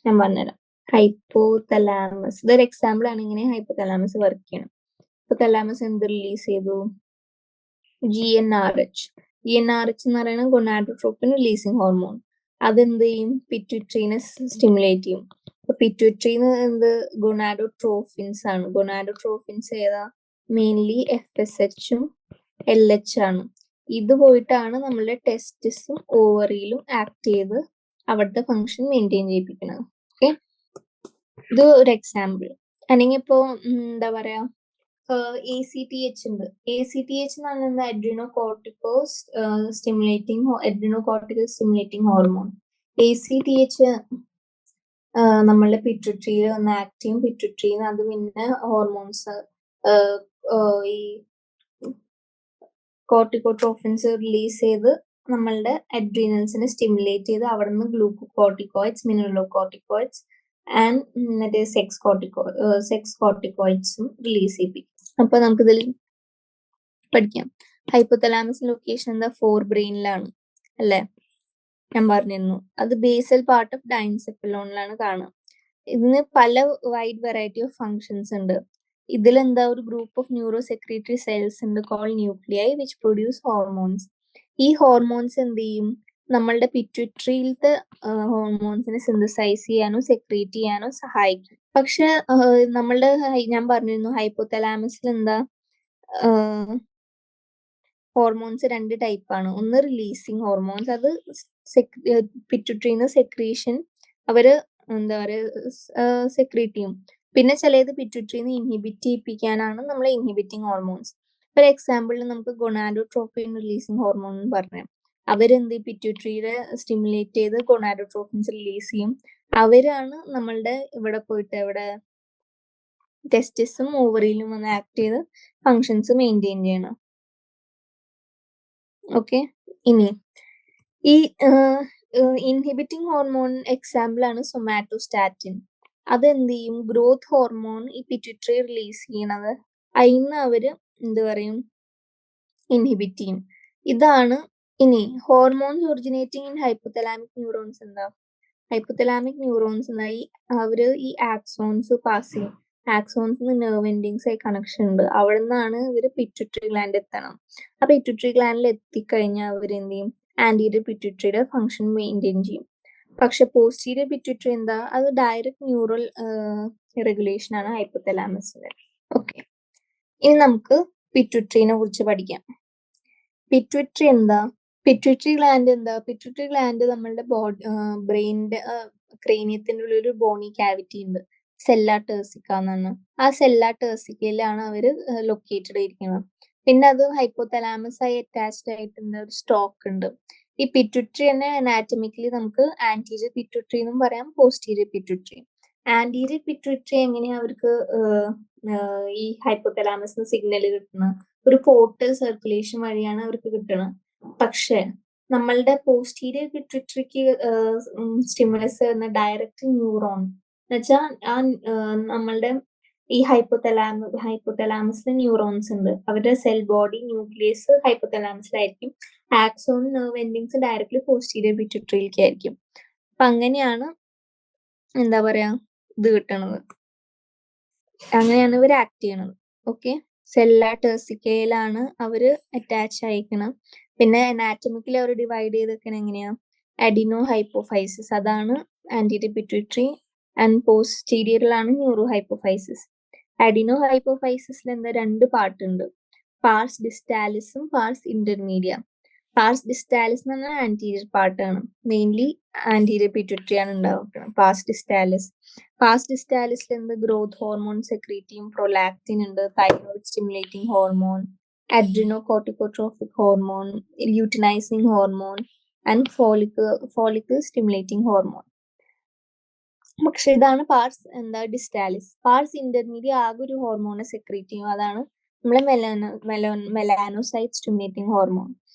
ഞാൻ പറഞ്ഞുതരാം. ഹൈപ്പോതലാമസ്, ഇതൊരു എക്സാമ്പിൾ ആണ് ഇങ്ങനെ ഹൈപ്പോതലാമസ് വർക്ക് ചെയ്യണം. ഹൈപ്പോതലാമസ് എന്ത് റിലീസ് ചെയ്തു? GnRH. GnRH എന്ന് പറയുന്നത് ഗൊണാഡോട്രോപ്പിൻ റിലീസിങ് ഹോർമോൺ. അതെന്ത് ചെയ്യും? പിറ്റ്യൂട്ടറിനെ സ്റ്റിമുലേറ്റ് ചെയ്യും. അപ്പൊ പിറ്റ്യൂട്ടറിന്ന് എന്ത് ഗൊണാഡോട്രോഫിൻസ് ആണ്. ഗൊണാഡോട്രോഫിൻസ് ഏതാ? മെയിൻലി FSHും LH ആണ്. ഇത് പോയിട്ടാണ് നമ്മളുടെ ടെസ്റ്റിസും ഓവറിയിലും ആക്ട് ചെയ്ത് അവിടുത്തെ ഫങ്ഷൻ മെയിൻറ്റെയിൻ ചെയ്യിപ്പിക്കുന്നത്. ഓക്കെ, ഇത് ഒരു എക്സാമ്പിൾ. അല്ലെങ്കിൽ ഇപ്പോ എന്താ പറയാ, ACTH ഉണ്ട്. ACTH എന്ന് പറയുന്നത് അഡ്രിനോകോർട്ടിക്കോസ് സ്റ്റിമുലേറ്റിംഗ് ഹോർമോൺ. ACTH നമ്മളുടെ പിറ്റ്യൂട്ടറിയിൽ വന്ന് ആക്ട് ചെയ്യും. പിറ്റ്യൂട്ടറിന്ന് അത് പിന്നെ ഹോർമോൺസ് ഈ കോർട്ടിക്കോട്രോഫിൻസ് റിലീസ് ചെയ്ത് നമ്മളുടെ അഡ്രീനൽസിനെ സ്റ്റിമുലേറ്റ് ചെയ്ത് അവിടെ നിന്ന് ഗ്ലൂക്കോകോർട്ടിക്കോയിഡ്സ്, മിനറലോകോർട്ടിക്കോയിഡ്സ് ആൻഡ് മറ്റേ സെക്സ് കോർട്ടിക്കോയിഡ്സും റിലീസ് ചെയ്യിപ്പിക്കും. അപ്പൊ നമുക്കിതിൽ പഠിക്കാം. ഹൈപ്പോതലാമസ് ലൊക്കേഷൻ എന്താ? ഫോർ ബ്രെയിനിലാണ് അല്ലെ? ഞാൻ പറഞ്ഞിരുന്നു. അത് ബേസൽ പാർട്ട് ഓഫ് ഡൈൻസെഫലോണിലാണ് കാണുക. ഇതിന് പല വൈഡ് വെറൈറ്റി ഓഫ് ഫങ്ഷൻസ് ഉണ്ട്. ഇതിലെന്താ ഒരു group of neurosecretory cells ഉണ്ട് call nuclei which produce hormones. ഈ ഹോർമോൺസ് എന്ത് ചെയ്യും? നമ്മളുടെ പിറ്റ്യൂട്ടറിയിലത്തെ ഹോർമോൺസിനെ സിന്തസൈസ് ചെയ്യാനോ സെക്രീറ്റ് ചെയ്യാനോ സഹായിക്കും. പക്ഷെ നമ്മളുടെ ഞാൻ പറഞ്ഞിരുന്നു ഹൈപ്പോതലാമസിൽ എന്താ ഹോർമോൺസ് രണ്ട് ടൈപ്പാണ്. ഒന്ന് റിലീസിങ് ഹോർമോൺസ്, അത് പിറ്റ്യൂട്ടറിന്ന് സെക്രീഷൻ അവര് എന്താ പറയുക സെക്രീറ്റ് ചെയ്യും. പിന്നെ ചിലത് പിറ്റ്യൂട്ടറിന്ന് ഇൻഹിബിറ്റ് ചെയ്യിപ്പിക്കാനാണ് നമ്മൾ ഇൻഹിബിറ്റിംഗ് ഹോർമോൺസ്. ഫോർ എക്സാമ്പിൾ നമുക്ക് ഗൊണാഡോട്രോപ്പിൻ റിലീസിങ് ഹോർമോൺ എന്ന് പറഞ്ഞാൽ അവരെന്ത് പിറ്റ്യൂട്ടറിയെ സ്റ്റിമുലേറ്റ് ചെയ്ത് ഗൊണാഡോട്രോപ്പിൻസ് റിലീസ് ചെയ്യും. അവരാണ് നമ്മളുടെ ഇവിടെ പോയിട്ട് എവിടെ ടെസ്റ്റിസും ഓവറിയിലും വന്ന് ആക്ട് ചെയ്ത് ഫങ്ഷൻസ് മെയിൻറ്റെയിൻ ചെയ്യണം. ഓക്കെ, ഇനി ഈ ഇൻഹിബിറ്റിംഗ് ഹോർമോൺ എക്സാമ്പിൾ ആണ് സൊമാറ്റോസ്റ്റാറ്റിൻ. അതെന്ത് ചെയ്യും? ഗ്രോത്ത് ഹോർമോൺ ഈ പിറ്റ്യൂട്ടറി റിലീസ് ചെയ്യണത് അതിന്ന് അവര് എന്ത് പറയും? ഇൻഹിബിറ്റ് ചെയ്യും. ഇതാണ്. ഇനി hormones originating in hypothalamic neurons എന്താ? ഹൈപ്പോതലാമിക് ന്യൂറോൺസ് എന്തായി? അവര് ഈ ആക്സോൺസ് പാസ് ചെയ്യും. ആക്സോൺസിന് നെർവ് എൻഡിങ്സ് ആയി കണക്ഷൻ ഉണ്ട്. അവിടെ നിന്നാണ് ഇവര് പിറ്റ്യൂട്ടറി ഗ്ലാൻഡ് എത്തണം. ആ പിറ്റ്യൂട്ടറി ഗ്ലാൻഡിൽ എത്തിക്കഴിഞ്ഞാൽ അവരെന്ത് ചെയ്യും? ആന്റീരിയർ പിറ്റ്യൂട്ടറിയുടെ ഫംഗ്ഷൻ മെയിൻറ്റെയിൻ ചെയ്യും. പക്ഷെ പോസ്റ്റീരിയർ പിറ്റ്യൂട്ടറി എന്താ? അത് ഡയറക്റ്റ് ന്യൂറൽ റെഗുലേഷൻ ആണ് ഹൈപ്പോതലാമസിന്റെ. ഓക്കെ, ഇനി നമുക്ക് പിറ്റ്യൂട്ടറിനെ കുറിച്ച് പഠിക്കാം. പിറ്റ്യൂട്ടറി എന്താ? പിറ്റ്യൂട്ടറി ഗ്ലാൻഡ് എന്താ? പിറ്റ്യൂട്ടറി ഗ്ലാൻഡ് നമ്മളുടെ ബ്രെയിനിന്റെ ക്രേനിയത്തിന്റെ ഉള്ളിൽ ഒരു ബോണി ക്യാവിറ്റി ഉണ്ട്, സെല്ല ടേഴ്സിക്ക എന്നാണ്. ആ സെല്ല ടേഴ്സിക്കയിലാണ് അവര് ലൊക്കേറ്റഡ് ആയിരിക്കുന്നത്. പിന്നെ അത് ഹൈപ്പോതലാമസ് ആയി അറ്റാച്ച്ഡ് ആയിട്ടുണ്ട് ഒരു സ്റ്റോക്ക് ഉണ്ട്. ഈ പിറ്റ്യൂട്ടറി തന്നെ അനാറ്റമിക്കലി നമുക്ക് ആന്റീരിയർ പിറ്റ്യൂട്ടറി എന്നും പറയാം, പോസ്റ്റീരിയർ പിറ്റ്യൂട്ടറി. ആന്റീരിയർ പിറ്റ്യൂട്ടറി എങ്ങനെയാ അവർക്ക് ഈ ഹൈപ്പോതലാമസിന് സിഗ്നൽ കിട്ടുന്നത്? ഒരു പോർട്ടൽ സർക്കുലേഷൻ വഴിയാണ് അവർക്ക് കിട്ടുന്നത്. പക്ഷെ നമ്മളുടെ പോസ്റ്റീരിയർ പിറ്റ്യൂട്ടറിക്ക് സ്റ്റിമുലസ് എന്ന ഡയറക്റ്റ് ന്യൂറോൺ എന്നുവെച്ചാൽ ആ നമ്മളുടെ ഈ ഹൈപ്പോതലാമസിലെ ന്യൂറോൺസ് ഉണ്ട്, അവരുടെ സെൽ ബോഡി ന്യൂക്ലിയസ് ഹൈപ്പോതലാമസിലായിരിക്കും. Axon nerve endings directly posterior പിറ്റ്യൂട്ടറിയിലേക്ക് ആയിരിക്കും. അപ്പൊ അങ്ങനെയാണ് എന്താ പറയാ ഇത് കിട്ടണത്, അങ്ങനെയാണ് ഇവർ ആക്ട് ചെയ്യണത്. ഓക്കെ, സെല്ല ടേഴ്സിക്കയിലാണ് അവര് അറ്റാച്ച് ആയിക്കണം. പിന്നെ അനാറ്റമിക്കലി അവർ ഡിവൈഡ് ചെയ്തേക്കണ എങ്ങനെയാ? അഡിനോ ഹൈപ്പോഫൈസിസ്, അതാണ് ആന്റീരിയർ പിറ്റ്യൂട്ടറി, ആൻഡ് പോസ്റ്റീരിയറിലാണ് ന്യൂറോ ഹൈപ്പോഫൈസിസ്. അഡിനോ ഹൈപ്പോഫൈസിസിൽ എന്താ രണ്ട് പാർട്ട് ഉണ്ട്, പാർസ് ഡിസ്റ്റാലിസും പാർസ് ഇന്റർമീഡിയ. പാർസ് ഡിസ്റ്റാലിസ് എന്ന് പറഞ്ഞാൽ ആന്റീരിയർ പാർട്ടാണ്, മെയിൻലി ആന്റീരിയർ പിറ്റ്യൂട്ടറി ആണ് ഉണ്ടാവുന്നത്. പാർസ് ഡിസ്റ്റാലിസിൽ എന്ത് ഗ്രോത്ത് ഹോർമോൺ സെക്രീറ്റ് ചെയ്യും, പ്രൊലാക്റ്റിൻ ഉണ്ട്, thyroid stimulating hormone, adrenocorticotrophic hormone, luteinising hormone and follicle stimulating hormone. പക്ഷെ ഇതാണ് പാർസ് ഡിസ്റ്റാലിസ്. പാർസ് ഇന്റർമീഡിയ ആകെ ഒരു ഹോർമോണെ സെക്രീറ്റ് ചെയ്യും, അതാണ് നമ്മളെ മെലാനോസൈറ്റ് സ്റ്റിമുലേറ്റിംഗ് ഹോർമോൺ.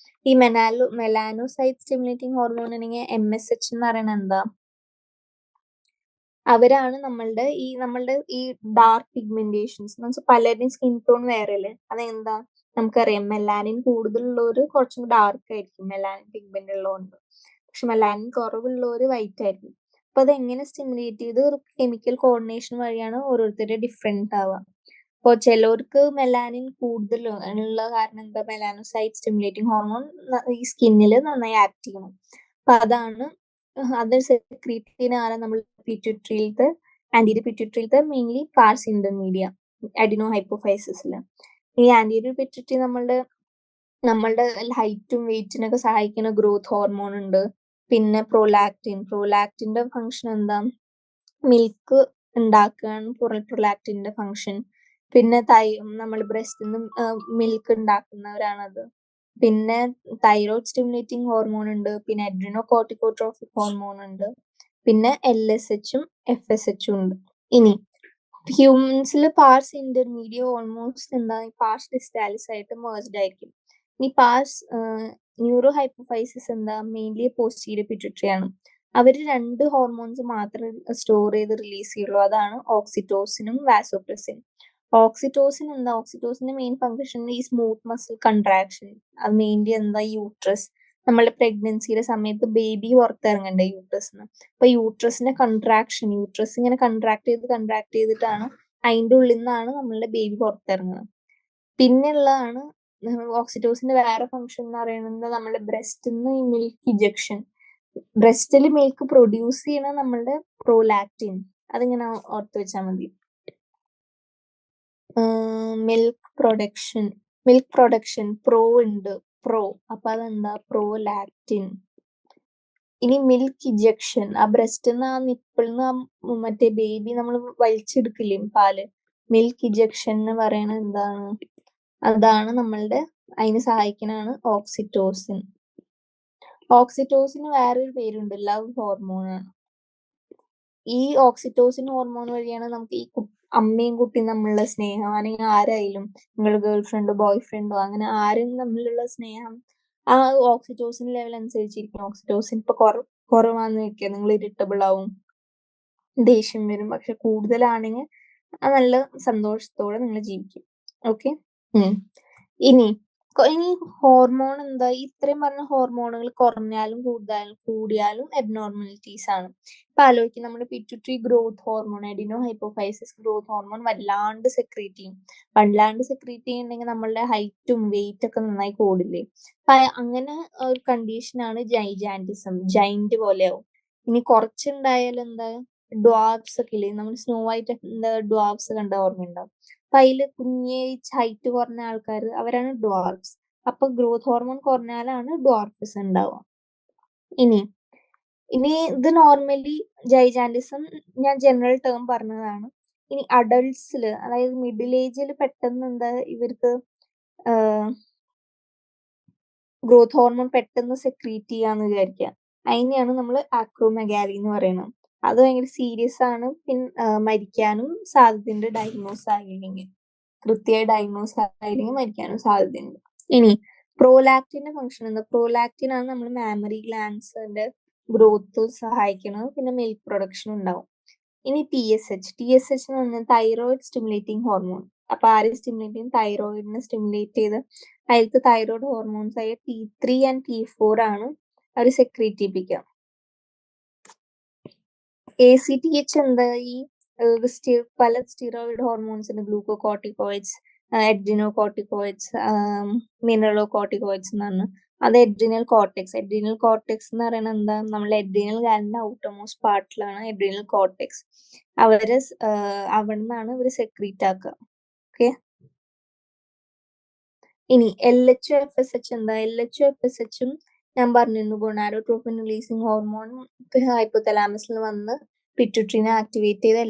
ഈ മെലാനോസൈറ്റ് സ്റ്റിമുലേറ്റിംഗ് ഹോർമോൺ ആണെങ്കിൽ MSH എന്ന് പറയുന്നത് എന്താ? അവരാണ് നമ്മളുടെ ഈ ഡാർക്ക് പിഗ്മെന്റേഷൻസ് എന്ന് വെച്ചാൽ പലരുടെയും സ്കിൻ ടോൺ വേറെ അല്ലേ. അതെന്താ നമുക്കറിയാം, മെലാനിൻ കൂടുതലുള്ളവര് കുറച്ചും ഡാർക്ക് ആയിരിക്കും മെലാനിൻ പിഗ്മെന്റ് ഉള്ളതുകൊണ്ട്. പക്ഷെ മെലാനിൻ കുറവുള്ളവര് വൈറ്റ് ആയിരിക്കും. അപ്പൊ അതെങ്ങനെ സ്റ്റിമുലേറ്റ് ചെയ്ത് കെമിക്കൽ കോർഡിനേഷൻ വഴിയാണ് ഓരോരുത്തരുടെ ഡിഫറെന്റ് ആവുക. അപ്പോൾ ചിലവർക്ക് മെലാനിൻ കൂടുതൽ ഉള്ള കാരണം എന്താ, മെലാനോസൈറ്റ് സ്റ്റിമുലേറ്റിംഗ് ഹോർമോൺ ഈ സ്കിന്നിൽ നന്നായി ആക്ട് ചെയ്യണം. അപ്പൊ അത് സെക്രീറ്റ് ചെയ്യുന്ന നമ്മൾ പിറ്റ്യൂട്ടറിയിലത്തെ ആന്റീരിയർ പിറ്റ്യൂട്ടറിയിലത്തെ മെയിൻലി പാർസ് ഇന്റർമീഡിയ അഡിനോ ഹൈപ്പോഫൈസിസിൽ. ഈ ആന്റീരിയർ പിറ്റ്യൂട്ടറി നമ്മളുടെ ഹൈറ്റും വെയിറ്റിനൊക്കെ സഹായിക്കുന്ന ഗ്രോത്ത് ഹോർമോൺ ഉണ്ട്. പിന്നെ പ്രൊലാക്റ്റിന്റെ ഫംഗ്ഷൻ എന്താ, മിൽക്ക് ഉണ്ടാക്കുകയാണ് പ്രൊലാക്റ്റിന്റെ ഫംഗ്ഷൻ. പിന്നെ നമ്മൾ ബ്രസ്റ്റിൽ നിന്ന് മിൽക്ക് ഉണ്ടാക്കുന്നവരാണത്. പിന്നെ തൈറോയ്ഡ് സ്റ്റിമുലേറ്റിംഗ് ഹോർമോൺ ഉണ്ട്. പിന്നെ അഡ്രിനോ കോർട്ടിക്കോട്രോഫിക് ഹോർമോൺ ഉണ്ട്. പിന്നെ LSHഉം FSHഉം ഉണ്ട്. ഇനി ഹ്യൂമൻസിൽ pars intermedia almost pars distalis ആയിട്ട് മേർജ്ഡ് ആയിരിക്കും. ഇനി pars neurohypophysis mainly posterior pituitary ആണ്. അവര് 2 ഹോർമോൺസ് മാത്രമേ സ്റ്റോർ ചെയ്ത് റിലീസ് ചെയ്യുള്ളൂ. അതാണ് ഓക്സിറ്റോസിനും വാസോപ്രസിനും. ഓക്സിറ്റോസിന്റെ മെയിൻ ഫംഗ്ഷൻ ഈ സ്മൂത്ത് മസിൽ കൺട്രാക്ഷൻ. അത് മെയിൻലി യൂട്രസ്. നമ്മളെ പ്രഗ്നൻസിയുടെ സമയത്ത് ബേബി പുറത്തിറങ്ങണ്ടേ യൂട്രസിന്. അപ്പൊ യൂട്രസ് ഇങ്ങനെ കൺട്രാക്ട് ചെയ്തിട്ടാണ് അതിന്റെ ഉള്ളിൽ നിന്നാണ് നമ്മളുടെ ബേബി പുറത്തിറങ്ങുന്നത്. പിന്നെ ഉള്ളതാണ് ഓക്സിറ്റോസിന്റെ വേറെ ഫംഗ്ഷൻ എന്ന് പറയുന്നത് നമ്മുടെ ബ്രസ്റ്റിൽ നിന്ന് മിൽക്ക് ഇജക്ഷൻ. ബ്രസ്റ്റിൽ മിൽക്ക് പ്രൊഡ്യൂസ് ചെയ്യണ നമ്മളുടെ പ്രോലാക്റ്റിൻ. അതിങ്ങനെ ഓർത്ത് വെച്ചാൽ മതി. മിൽക്ക് പ്രൊഡക്ഷൻ ഉണ്ട്. അപ്പൊ അതെന്താ, പ്രോലാക്റ്റിൻ. ഇനി മിൽക്ക് ഇജക്ഷൻ, ആ ബ്രസ്റ്റിൽ നിന്ന് ആ നിപ്പിളിന്ന് മറ്റേ ബേബി നമ്മൾ വലിച്ചെടുക്കില്ലേ പാല്, മിൽക്ക് ഇജക്ഷൻ എന്ന് പറയണത് എന്താണ്, അതാണ് നമ്മളുടെ അതിന് സഹായിക്കുന്നതാണ് ഓക്സിറ്റോസിൻ. ഓക്സിറ്റോസിന് വേറൊരു പേരുണ്ട്, ലവ് ഹോർമോൺ ആണ്. ഈ ഓക്സിറ്റോസിൻ ഹോർമോൺ വഴിയാണ് നമുക്ക് ഈ അമ്മയും കുട്ടിയും തമ്മിലുള്ള സ്നേഹം, അല്ലെങ്കിൽ ആരായാലും നിങ്ങളുടെ ഗേൾ ഫ്രണ്ടോ ബോയ് ഫ്രണ്ടോ അങ്ങനെ ആരും തമ്മിലുള്ള സ്നേഹം ആ ഓക്സിറ്റോസിൻ ലെവൽ അനുസരിച്ചിരിക്കും. ഓക്സിറ്റോസിൻ ഇപ്പൊ കുറവാന്ന് വെക്കുക, നിങ്ങൾ ഇറിറ്റബിൾ ആവും, ദേഷ്യം വരും. പക്ഷെ കൂടുതലാണെങ്കിൽ നല്ല സന്തോഷത്തോടെ നിങ്ങൾ ജീവിക്കും. ഓക്കെ. ഇനി ഹോർമോൺ ഇത്രയും പറഞ്ഞ ഹോർമോണുകൾ കുറഞ്ഞാലും കൂടിയാലും അബ്നോർമാലിറ്റീസ് ആണ്. ഇപ്പൊ ആലോചിക്കും, നമ്മുടെ pituitary growth hormone, adeno hypophysis growth hormone വല്ലാണ്ട് സെക്രീറ്റ് ചെയ്യുന്നുണ്ടെങ്കിൽ നമ്മളുടെ ഹൈറ്റും വെയിറ്റ് ഒക്കെ നന്നായി കൂടില്ലേ. അപ്പൊ അങ്ങനെ ഒരു കണ്ടീഷനാണ് ജൈജാൻറ്റിസം, ജൈന്റ് പോലെയാവും. ഇനി കുറച്ചുണ്ടായാലും ഡ്വാർഫ്സ് ഒക്കെ ഇല്ലേ, നമ്മൾ സ്നോ വൈറ്റ് ഡ്വാർഫ്സ് കണ്ട ഓർമ്മയുണ്ടാവും. അപ്പൊ അതില് ഹൈറ്റ് കുറഞ്ഞ ആൾക്കാർ അവരാണ് ഡ്വാർഫ്സ്. അപ്പൊ ഗ്രോത്ത് ഹോർമോൺ കുറഞ്ഞാലാണ് ഡ്വാർഫ്സ് ഉണ്ടാവുക. ഇനി ഇത് നോർമലി ജൈജാൻറ്റിസം ഞാൻ ജനറൽ ടേം പറഞ്ഞതാണ്. ഇനി അഡൾട്ട്സില്, അതായത് മിഡിൽ ഏജിൽ പെട്ടെന്ന് ഇവർക്ക് ഗ്രോത്ത് ഹോർമോൺ പെട്ടെന്ന് സെക്രീറ്റ് ചെയ്യാന്ന് വിചാരിക്കുക. അതിനെയാണ് നമ്മൾ ആക്രോമെഗാലി എന്ന് പറയുന്നത്. അത് ഭയങ്കര സീരിയസ് ആണ്. മരിക്കാനും സാധ്യതയുണ്ട്, കൃത്യമായി ഡയഗ്നോസ് ആയില്ലെങ്കിൽ മരിക്കാനും സാധ്യതയുണ്ട്. ഇനി പ്രോലാക്റ്റിന്റെ ഫംഗ്ഷൻ പ്രോലാക്റ്റിൻ ആണ് നമ്മൾ മാമറി ഗ്ലാൻഡ്സിന്റെ ഗ്രോത്ത് സഹായിക്കുന്നത്. പിന്നെ മിൽക്ക് പ്രൊഡക്ഷൻ ഉണ്ടാവും. ഇനി TSH എന്ന് പറഞ്ഞാൽ തൈറോയിഡ് സ്റ്റിമുലേറ്റിംഗ് ഹോർമോൺ. അപ്പൊ ആരെ സ്റ്റിമുലേറ്റ് ചെയ്യും, തൈറോയിഡിനെ സ്റ്റിമുലേറ്റ് ചെയ്ത് അതിലേക്ക് തൈറോയിഡ് ഹോർമോൺസ് ആയ T3 and T4 ആണ് അവർ സെക്രീറ്റ് ചെയ്യിപ്പിക്കുക. ACTH ഈ പല സ്റ്റിറോയിഡ് ഹോർമോൺസ് ഉണ്ട്, ഗ്ലൂക്കോകോർട്ടിക്കോയിഡ്സ്, അഡ്രിനോകോർട്ടിക്കോയിഡ്സ്, മിനറലോകോർട്ടിക്കോയിഡ്സ് എന്നാണ്. അത് അഡ്രീനൽ കോർട്ടെക്സ് എന്ന് പറയുന്നത് നമ്മളെ അഡ്രീനൽ ഗ്ലാൻഡിന്റെ ഔട്ടർമോസ്റ്റ് പാർട്ടിലാണ് അഡ്രീനൽ കോർട്ടെക്സ്. അവിടെ നിന്നാണ് ഇവര് സെക്രീറ്റ് ആക്കുക. ഓക്കെ. ഇനി LHO FSH LHO FSHഉം ഞാൻ പറഞ്ഞിരുന്നു, ഗൊണാഡോട്രോപിൻ റിലീസിങ് ഹോർമോൺ ഹൈപ്പോതലാമസിൽ വന്ന് പിറ്റ്യൂട്ടറിനെ ആക്ടിവേറ്റ് ചെയ്ത്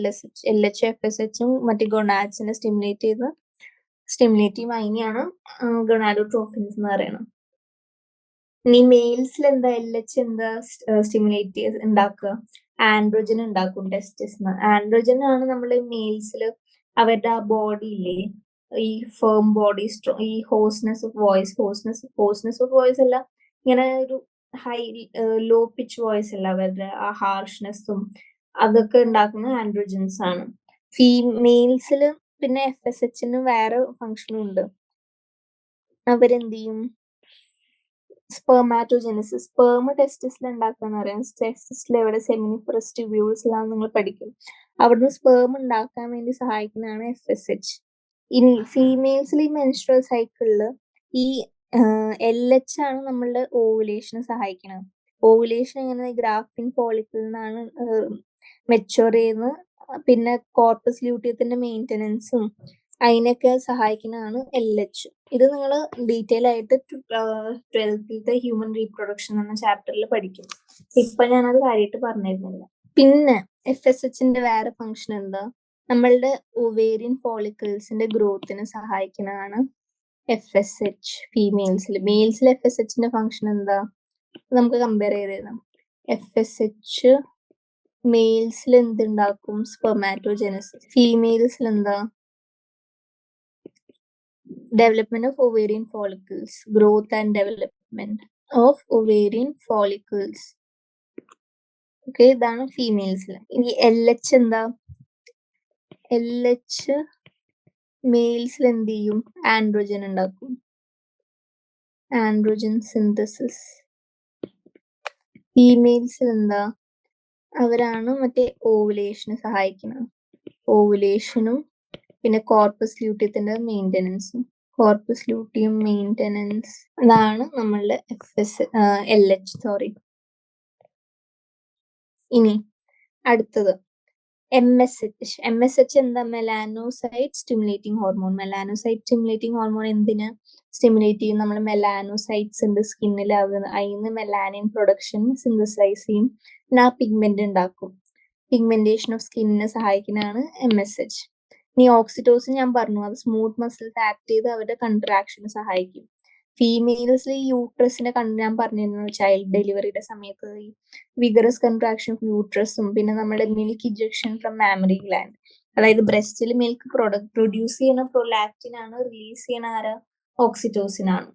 LHO FSHഉം മറ്റേ ഗൊണാഡ്സിനെ സ്റ്റിമുലേറ്റ് ചെയ്യും. അതിനെയാണ് ഗൊണാഡോട്രോഫിൻസ് എന്ന് പറയുന്നത്. ഇനി മെയിൽസിൽ LH സ്റ്റിമുലേറ്റ് ഉണ്ടാക്കുക, ആൻഡ്രോജൻ ഉണ്ടാക്കും ടെസ്റ്റിസ്. ആൻഡ്രോജൻ ആണ് നമ്മുടെ മെയിൽസിൽ അവരുടെ ആ ബോഡി ഇല്ലേ, ഈ ഫേം ബോഡി, ഈ ഹോസ്നെസ് ഓഫ് വോയിസ് അല്ല, ഇങ്ങനെ ഒരു ലോ പിച്ച് വോയിസ് അല്ല അവരുടെ ആ ഹാർഷ്നെസ്സും അതൊക്കെ ഉണ്ടാക്കുന്ന ആൻഡ്രോജൻസ് ആണ്. ഫീമെയിൽസിൽ പിന്നെ FSH വേറെ ഫങ്ഷനും ഉണ്ട്. അവരെന്ത് ചെയ്യും? സ്പെർമാറ്റോജെനിസിസ്, സ്പേം ടെസ്റ്റിസിൽ ഉണ്ടാക്കാന്ന് പറയാം. ടെസ്റ്റിസിൽ എവിടെ സെമിനിഫറസ് ട്യൂബ്യൂൾസിലാന്ന് നിങ്ങൾ പഠിക്കും. അവിടുന്ന് സ്പേം ഉണ്ടാക്കാൻ വേണ്ടി സഹായിക്കുന്നതാണ് FSH. ഇനി ഫീമെയിൽസിൽ ഈ മെൻസ്ട്രൽ സൈക്കിളിൽ ഈ LH ആണ് നമ്മളുടെ ഓവുലേഷന് സഹായിക്കുന്നത്. ഓവുലേഷൻ എങ്ങനെ? ഗ്രാഫിൻ ഫോളിക്കിൾ നിന്നാണ് മെച്ചുവർ ചെയ്യുന്നത്. പിന്നെ കോർപ്പസ് ലൂട്ടിയത്തിന്റെ മെയിൻ്റനൻസും അതിനൊക്കെ സഹായിക്കുന്നതാണ് LH. ഇത് നിങ്ങൾ ഡീറ്റെയിൽ ആയിട്ട് 12th ഹ്യൂമൻ റീപ്രൊഡക്ഷൻ എന്ന ചാപ്റ്ററിൽ പഠിക്കും. ഇപ്പൊ ഞാനത് കാര്യമായിട്ട് പറഞ്ഞിരുന്നില്ല. പിന്നെ FSHന്റെ വേറെ ഫങ്ഷൻ എന്താ? നമ്മളുടെ ഒവേറിയൻ ഫോളിക്കിൾസിന്റെ ഗ്രോത്തിന് സഹായിക്കുന്നതാണ് FSH ഫീമെയിൽസിൽ. മെയിൽസിൽ FSHന്റെ ഫങ്ഷൻ എന്താ? നമുക്ക് കമ്പയർ ചെയ്ത് FSH മെയിൽസിൽ എന്തുണ്ടാക്കും? സ്പെർമാറ്റോജെനസിസ്. ഫീമെയിൽസിൽ എന്താ? Development of ovarian follicles, growth and development of ovarian follicles. Okay, ഇതാണ് ഫീമെയിൽസിൽ. ഇനി LH എന്താ? LH മെയിൽസിൽ എന്ത് ചെയ്യും? ആൻഡ്രോജൻ ഉണ്ടാക്കും, ആൻഡ്രോജൻ സിന്തസിസ്. ഫീമെയിൽസിൽ എന്താ? അവരാണ് മറ്റേ ഓവുലേഷന് സഹായിക്കുന്നത്. ഓവുലേഷനും പിന്നെ കോർപ്പസ് ലൂട്ടിയത്തിന്റെ മെയിൻ്റനൻസും. കോർപ്പസ് ലൂട്ടിയം മെയിൻ്റനൻസ് അതാണ് നമ്മളുടെ LH. സോറി. ഇനി അടുത്തത് MSH എന്താ? Melanocyte stimulating hormone. Melanocyte stimulating hormone എന്തിന് സ്റ്റിമുലേറ്റ് ചെയ്യും? നമ്മൾ മെലാനോസൈറ്റ്സ് ഉണ്ട് സ്കിന്നിൽ, അതിന് മെലാനിൻ പ്രൊഡക്ഷൻ സിന്തസൈസ് ചെയ്യും, പിന്നെ ആ പിഗ്മെന്റ് ഉണ്ടാക്കും. പിഗ്മെന്റേഷൻ ഓഫ് സ്കിന്നിനെ സഹായിക്കുന്നതാണ് MSH. ഇനി ഓക്സിറ്റോസിൻ ഞാൻ പറഞ്ഞു, അത് സ്മൂത്ത് മസിൽസ് ആക്ട് ചെയ്ത് അവരുടെ കൺട്രാക്ഷന് സഹായിക്കും. ഫീമെയിൽസിൽ ഈ യൂട്രസിന്റെ ഞാൻ പറഞ്ഞിരുന്നു ചൈൽഡ് ഡെലിവറിയുടെ സമയത്ത് ഈ വിഗറസ് കൺട്രാക്ഷൻ ഓഫ് യൂട്രസും പിന്നെ നമ്മുടെ milk injection from mammary gland, അതായത് ബ്രസ്റ്റിൽ മിൽക്ക് പ്രൊഡ്യൂസ് ചെയ്യുന്ന പ്രൊലാക്റ്റിൻ ആണ് റിലീസ് ചെയ്യുന്ന ആരാ? ഓക്സിറ്റോസിൻ ആണ്.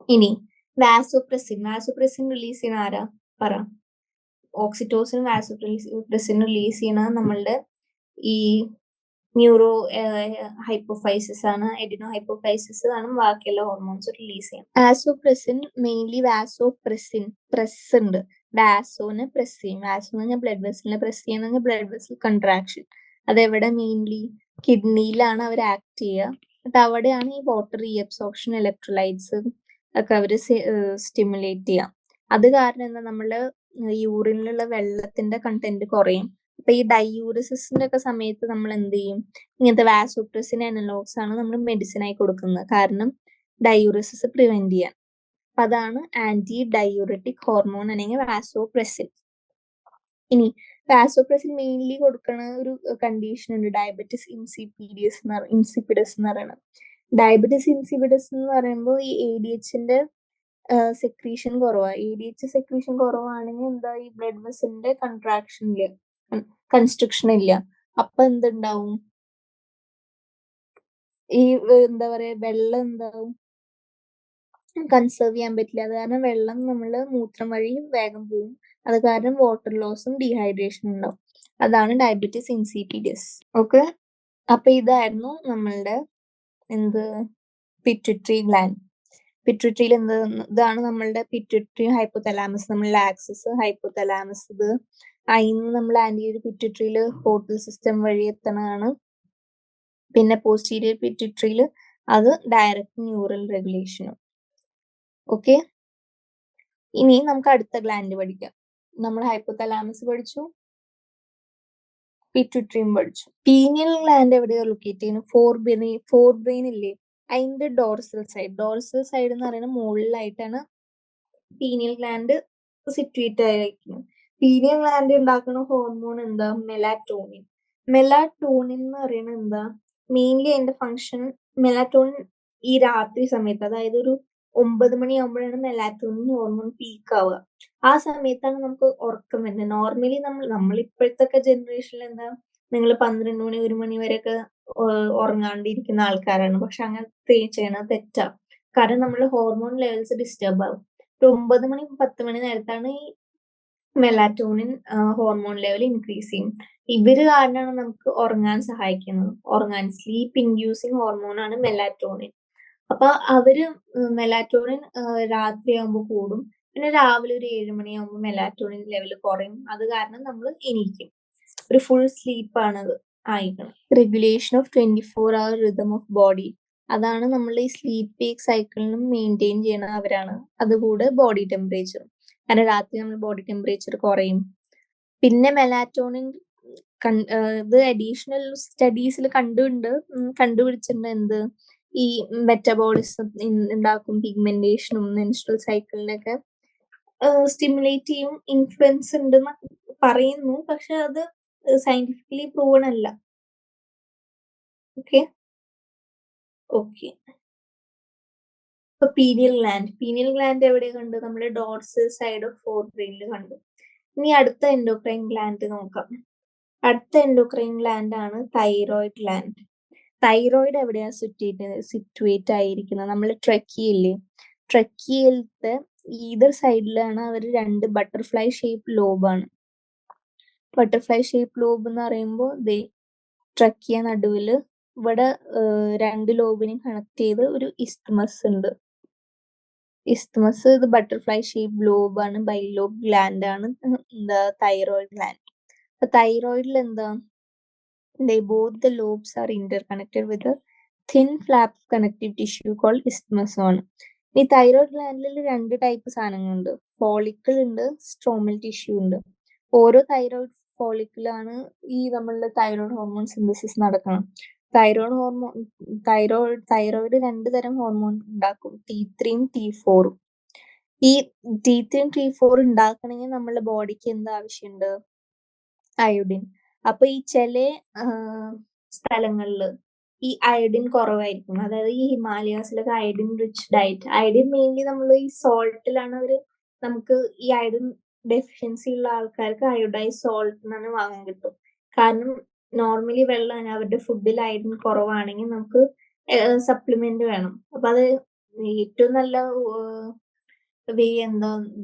ഇനി വാസോപ്രസിൻ റിലീസ് ചെയ്യുന്ന ആരാ? പറ. ഓക്സിറ്റോസിൻ വാസോപ്രസിൻ റിലീസ് ചെയ്യുന്നത് നമ്മളുടെ ഈ ന്യൂറോ ഹൈപ്പോഫൈസിസ് ആണ്, എഡിനോ ഹൈപ്പോഫൈസിസ് ആണ് ബാക്കിയുള്ള ഹോർമോൺസ് റിലീസ് ചെയ്യാം. വാസോപ്രസിൻ മെയിൻലി വാസോപ്രസിൻ പ്രസ് ഉണ്ട്. വാസോനെ പ്രസ് ചെയ്യും. വാസോ എന്ന് പറഞ്ഞാൽ ബ്ലഡ് വെസലിനെ പ്രസ് ചെയ്യുന്ന ബ്ലഡ് വെസൽ കൺട്രാക്ഷൻ. അതെവിടെ? മെയിൻലി കിഡ്നിയിലാണ് അവർ ആക്ട് ചെയ്യുക. എന്നിട്ട് അവിടെയാണ് ഈ വാട്ടർ റീഅബ്സോർപ്ഷൻ ഇലക്ട്രോലൈറ്റ്സ് ഒക്കെ അവർ സ്റ്റിമുലേറ്റ് ചെയ്യാം. അത് കാരണം എന്താ? നമ്മള് യൂറിനിലുള്ള വെള്ളത്തിന്റെ കണ്ടന്റ് കുറയും. അപ്പൊ ഈ ഡയൂറിസിന്റെ ഒക്കെ സമയത്ത് നമ്മൾ എന്ത് ചെയ്യും? ഇങ്ങനത്തെ വാസോപ്രസിൻ അനലോഗ്സ് ആണ് നമ്മൾ മെഡിസിൻ ആയി കൊടുക്കുന്നത്, കാരണം ഡയൂറിസിസ് പ്രിവെന്റ് ചെയ്യാൻ. അപ്പൊ അതാണ് ആന്റി ഡയൂററ്റിക് ഹോർമോൺ അല്ലെങ്കിൽ വാസോപ്രസിൻ. ഇനി വാസോപ്രസിൻ മെയിൻലി കൊടുക്കുന്ന ഒരു കണ്ടീഷൻ ഉണ്ട്, ഡയബറ്റിസ് ഇൻസിപ്പിഡസ് എന്ന് പറയുന്നത്. ഡയബറ്റിസ് ഇൻസിപ്പിഡസ് എന്ന് പറയുമ്പോൾ ഈ ADHന്റെ സെക്രീഷൻ കുറവാണ്. ADH സെക്രീഷൻ കുറവാണെങ്കിൽ എന്താ? ഈ ബ്ലഡ് വെസലിന്റെ കൺസ്ട്രക്ഷൻ ഇല്ല. അപ്പൊ എന്തുണ്ടാവും? ഈ എന്താ പറയാ, വെള്ളം എന്താവും? കൺസേർവ് ചെയ്യാൻ പറ്റില്ല. അത് കാരണം വെള്ളം നമ്മള് മൂത്രം വഴി വേഗം പോകും. അത് കാരണം വാട്ടർ ലോസും ഡീഹൈഡ്രേഷനും ഉണ്ടാവും. അതാണ് ഡയബറ്റിസ് ഇൻസിപ്പിഡസ്. ഓക്കെ, അപ്പൊ ഇതായിരുന്നു നമ്മളുടെ പിറ്റ്യൂട്ടറി ഗ്ലാൻഡ്. പിറ്റ്യൂട്ടറിയിൽ ഇതാണ് നമ്മളുടെ പിറ്റ്യൂട്ടറി ഹൈപ്പോതലാമസ്, നമ്മളുടെ ആക്സിസ് ഹൈപ്പോതലാമസ്. ഇത് അതിന് നമ്മൾ ആന്റീരിയർ പിറ്റ്യൂട്ടറിയിൽ പോർട്ടൽ സിസ്റ്റം വഴി എത്തണതാണ്. പിന്നെ പോസ്റ്റീരിയർ പിറ്റ്യൂട്ടറിയിൽ അത് ഡയറക്റ്റ് ന്യൂറൽ റെഗുലേഷനും. ഓക്കെ, ഇനി നമുക്ക് അടുത്ത ഗ്ലാൻഡ് പഠിക്കാം. നമ്മൾ ഹൈപ്പോതലാമസ് പഠിച്ചു, പിറ്റ്യൂട്ടറിയും പഠിച്ചു. പീനിയൽ ഗ്ലാൻഡ് എവിടെയാ ലൊക്കേറ്റ് ചെയ്യുന്നത്? ഫോർ ബ്രെയിൻ ഇല്ലേ, അതിന്റെ ഡോർസൽ സൈഡ് എന്ന് പറയുന്നത് മുകളിലായിട്ടാണ് പീനിയൽ ഗ്ലാൻഡ് സിറ്റുവേറ്റ് ആയിരിക്കുന്നത്. പീനിയൽ ഗ്ലാൻഡ് ഉണ്ടാക്കുന്ന ഹോർമോൺ എന്താ? മെലാറ്റോണിൻ. മെലാറ്റോണിൻ എന്ന് പറയുന്നത് എന്താ? മെയിൻലി അതിന്റെ ഫങ്ഷൻ, മെലാറ്റോണിൻ ഈ രാത്രി സമയത്ത്, അതായത് ഒരു 9 മണിയാകുമ്പോഴാണ് മെലാറ്റോണിൻ ഹോർമോൺ പീക്ക് ആവുക. ആ സമയത്താണ് നമുക്ക് ഉറക്കം വരുന്നത്. നോർമലി നമ്മൾ ഇപ്പോഴത്തെ ജനറേഷനിൽ എന്താ, നിങ്ങൾ 12 മണി 1 മണി വരെയൊക്കെ ഉറങ്ങാണ്ടിരിക്കുന്ന ആൾക്കാരാണ്. പക്ഷെ അങ്ങനെ ചെയ്യണത് തെറ്റാ. കാരണം നമ്മുടെ ഹോർമോൺ ലെവൽസ് ഡിസ്റ്റർബ് ആവും. 9 മണി 10 മണി നേരത്താണ് ഈ മെലാറ്റോണിൻ ഹോർമോൺ ലെവൽ ഇൻക്രീസ് ചെയ്യും. ഇവര് കാരണമാണ് നമുക്ക് ഉറങ്ങാൻ സഹായിക്കുന്നത്. സ്ലീപ്പ് ഇൻഡ്യൂസിങ് ഹോർമോൺ ആണ് മെലാറ്റോണിൻ. അപ്പൊ അവര് മെലാറ്റോണിൻ രാത്രിയാകുമ്പോൾ കൂടും. പിന്നെ രാവിലെ ഒരു 7 മണിയാകുമ്പോൾ മെലാറ്റോണിൻ ലെവൽ കുറയും. അത് കാരണം നമ്മൾ എണീക്കും. ഒരു ഫുൾ സ്ലീപ്പാണത് ആയിരിക്കണം. Regulation of 24 hour rhythm of body. അതാണ് നമ്മൾ ഈ സ്ലീപ്പ് വേക്ക് സൈക്കിളിനും മെയിൻറ്റെയിൻ ചെയ്യണ അവരാണ്. അതുകൂടെ ബോഡി ടെമ്പറേച്ചർ. കാരണം രാത്രി നമ്മൾ ബോഡി ടെമ്പറേച്ചർ കുറയും. പിന്നെ മെലാറ്റോണിൻ ഇത് അഡീഷണൽ സ്റ്റഡീസിൽ കണ്ടുപിടിച്ചിട്ടുണ്ട് എന്ത് ഈ മെറ്റബോളിസം ഉണ്ടാക്കും, പിഗ്മെന്റേഷനും മെൻസ്ട്രൽ സൈക്കിളിനൊക്കെ സ്റ്റിമുലേറ്റ് ചെയ്യും, ഇൻഫ്ലുവൻസ് ഉണ്ടെന്ന് പറയുന്നു. പക്ഷെ അത് സയന്റിഫിക്കലി പ്രൂവൺ അല്ല. ഓക്കെ. ഇപ്പൊ പീനിയൽ ഗ്ലാൻഡ് എവിടെ കണ്ടു? നമ്മുടെ ഡോർസൽ സൈഡ് ഓഫ് ഫോർ ബ്രെയിനിൽ കണ്ടു. ഇനി അടുത്ത എൻഡോക്രൈൻ ഗ്ലാൻഡ് നോക്കാം. അടുത്ത എൻഡോക്രൈൻ ഗ്ലാൻഡ് ആണ് തൈറോയിഡ് ഗ്ലാൻഡ്. തൈറോയിഡ് എവിടെയാ സിറ്റുവേറ്റ് ആയിരിക്കുന്നത്? നമ്മൾ ട്രക്കിയിലത്തെ ഈതർ സൈഡിലാണ് അവർ രണ്ട് ബട്ടർഫ്ലൈ ഷേപ്പ് ലോബാണ്. ബട്ടർഫ്ലൈ ഷേപ്പ് ലോബ് എന്ന് പറയുമ്പോൾ ട്രക്കിയ നടുവില് ഇവിടെ രണ്ട് ലോബിനെ കണക്ട് ചെയ്ത് ഒരു ഇസ്ത്മസ് ഉണ്ട്. ഇത് ബട്ടർഫ്ലൈ ഷേപ്പ് ലോബ് ആണ്, ബൈലോബ് ഗ്ലാൻഡ് ആണ് തൈറോയിഡ് ഗ്ലാൻഡ്. അപ്പൊ തൈറോയിഡിൽ എന്താ, both the lobes are interconnected with a thin flap of connective tissue called isthmus ആണ്. ഈ തൈറോയിഡ് ഗ്ലാൻഡിൽ രണ്ട് ടൈപ്പ് സാധനങ്ങളുണ്ട്. ഫോളിക്കിൾ ഉണ്ട്, സ്ട്രോമൽ ടിഷ്യൂ ഉണ്ട്. ഓരോ തൈറോയിഡ് ഫോളിക്കിളാണ് ഈ നമ്മളുടെ തൈറോയിഡ് ഹോർമോൺ സിന്തസിസ് നടക്കണം. തൈറോയിഡ് രണ്ട് തരം ഹോർമോൺ ഉണ്ടാക്കും, T3 T4. ഈ T3 T4 ഉണ്ടാക്കണമെങ്കിൽ നമ്മുടെ ബോഡിക്ക് എന്ത് ആവശ്യമുണ്ട്? അയോഡിൻ. അപ്പൊ ഈ ചില സ്ഥലങ്ങളില് ഈ അയോഡിൻ കുറവായിരിക്കും. അതായത് ഈ ഹിമാലയാസിലൊക്കെ iodine rich diet. Iodine mainly നമ്മൾ ഈ സോൾട്ടിലാണ് നമുക്ക് ഈ അയോഡിൻ ഡെഫിഷ്യൻസി ഉള്ള ആൾക്കാർക്ക് അയോഡൈസ് സോൾട്ട് എന്നാണ് വാങ്ങാൻ കിട്ടും. കാരണം നോർമലി വെള്ളം അവരുടെ ഫുഡിൽ അയോഡിൻ കുറവാണെങ്കിൽ നമുക്ക് സപ്ലിമെന്റ് വേണം. അപ്പൊ അത് ഏറ്റവും നല്ല